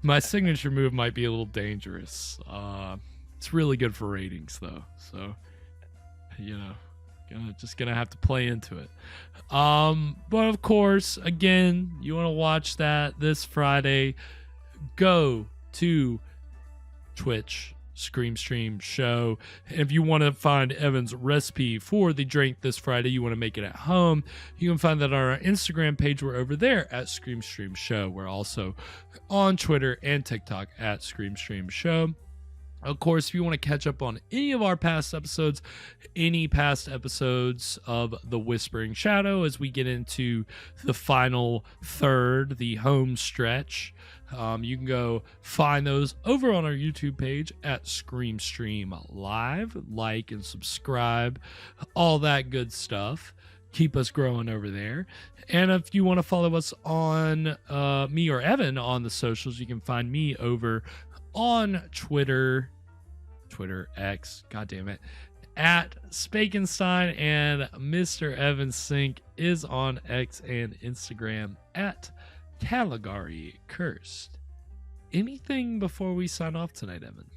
my signature move might be a little dangerous. It's really good for ratings though, so just gonna have to play into it. But of course, again, you want to watch that this Friday, go to Twitch, Scream Stream Show. And if you want to find Evan's recipe for the drink this Friday, you want to make it at home, you can find that on our Instagram page. We're over there at Scream Stream Show. We're also on Twitter and TikTok at Scream Stream Show. Of course, if you want to catch up on any of our past episodes, any past episodes of The Whispering Shadow, as we get into the final third, the home stretch, you can go find those over on our YouTube page at Scream Stream Live. Like and subscribe, all that good stuff. Keep us growing over there. And if you want to follow us on me or Evan on the socials, you can find me over on Twitter X, god damn it, at Spakenstein, and Mr. Evan Sink is on X and Instagram at Caligari Cursed. Anything before we sign off tonight, Evan?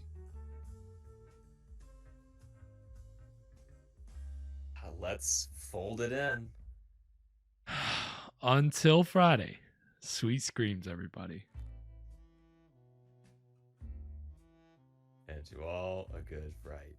Let's fold it in. Until Friday, sweet screams, everybody. And to all a good fright.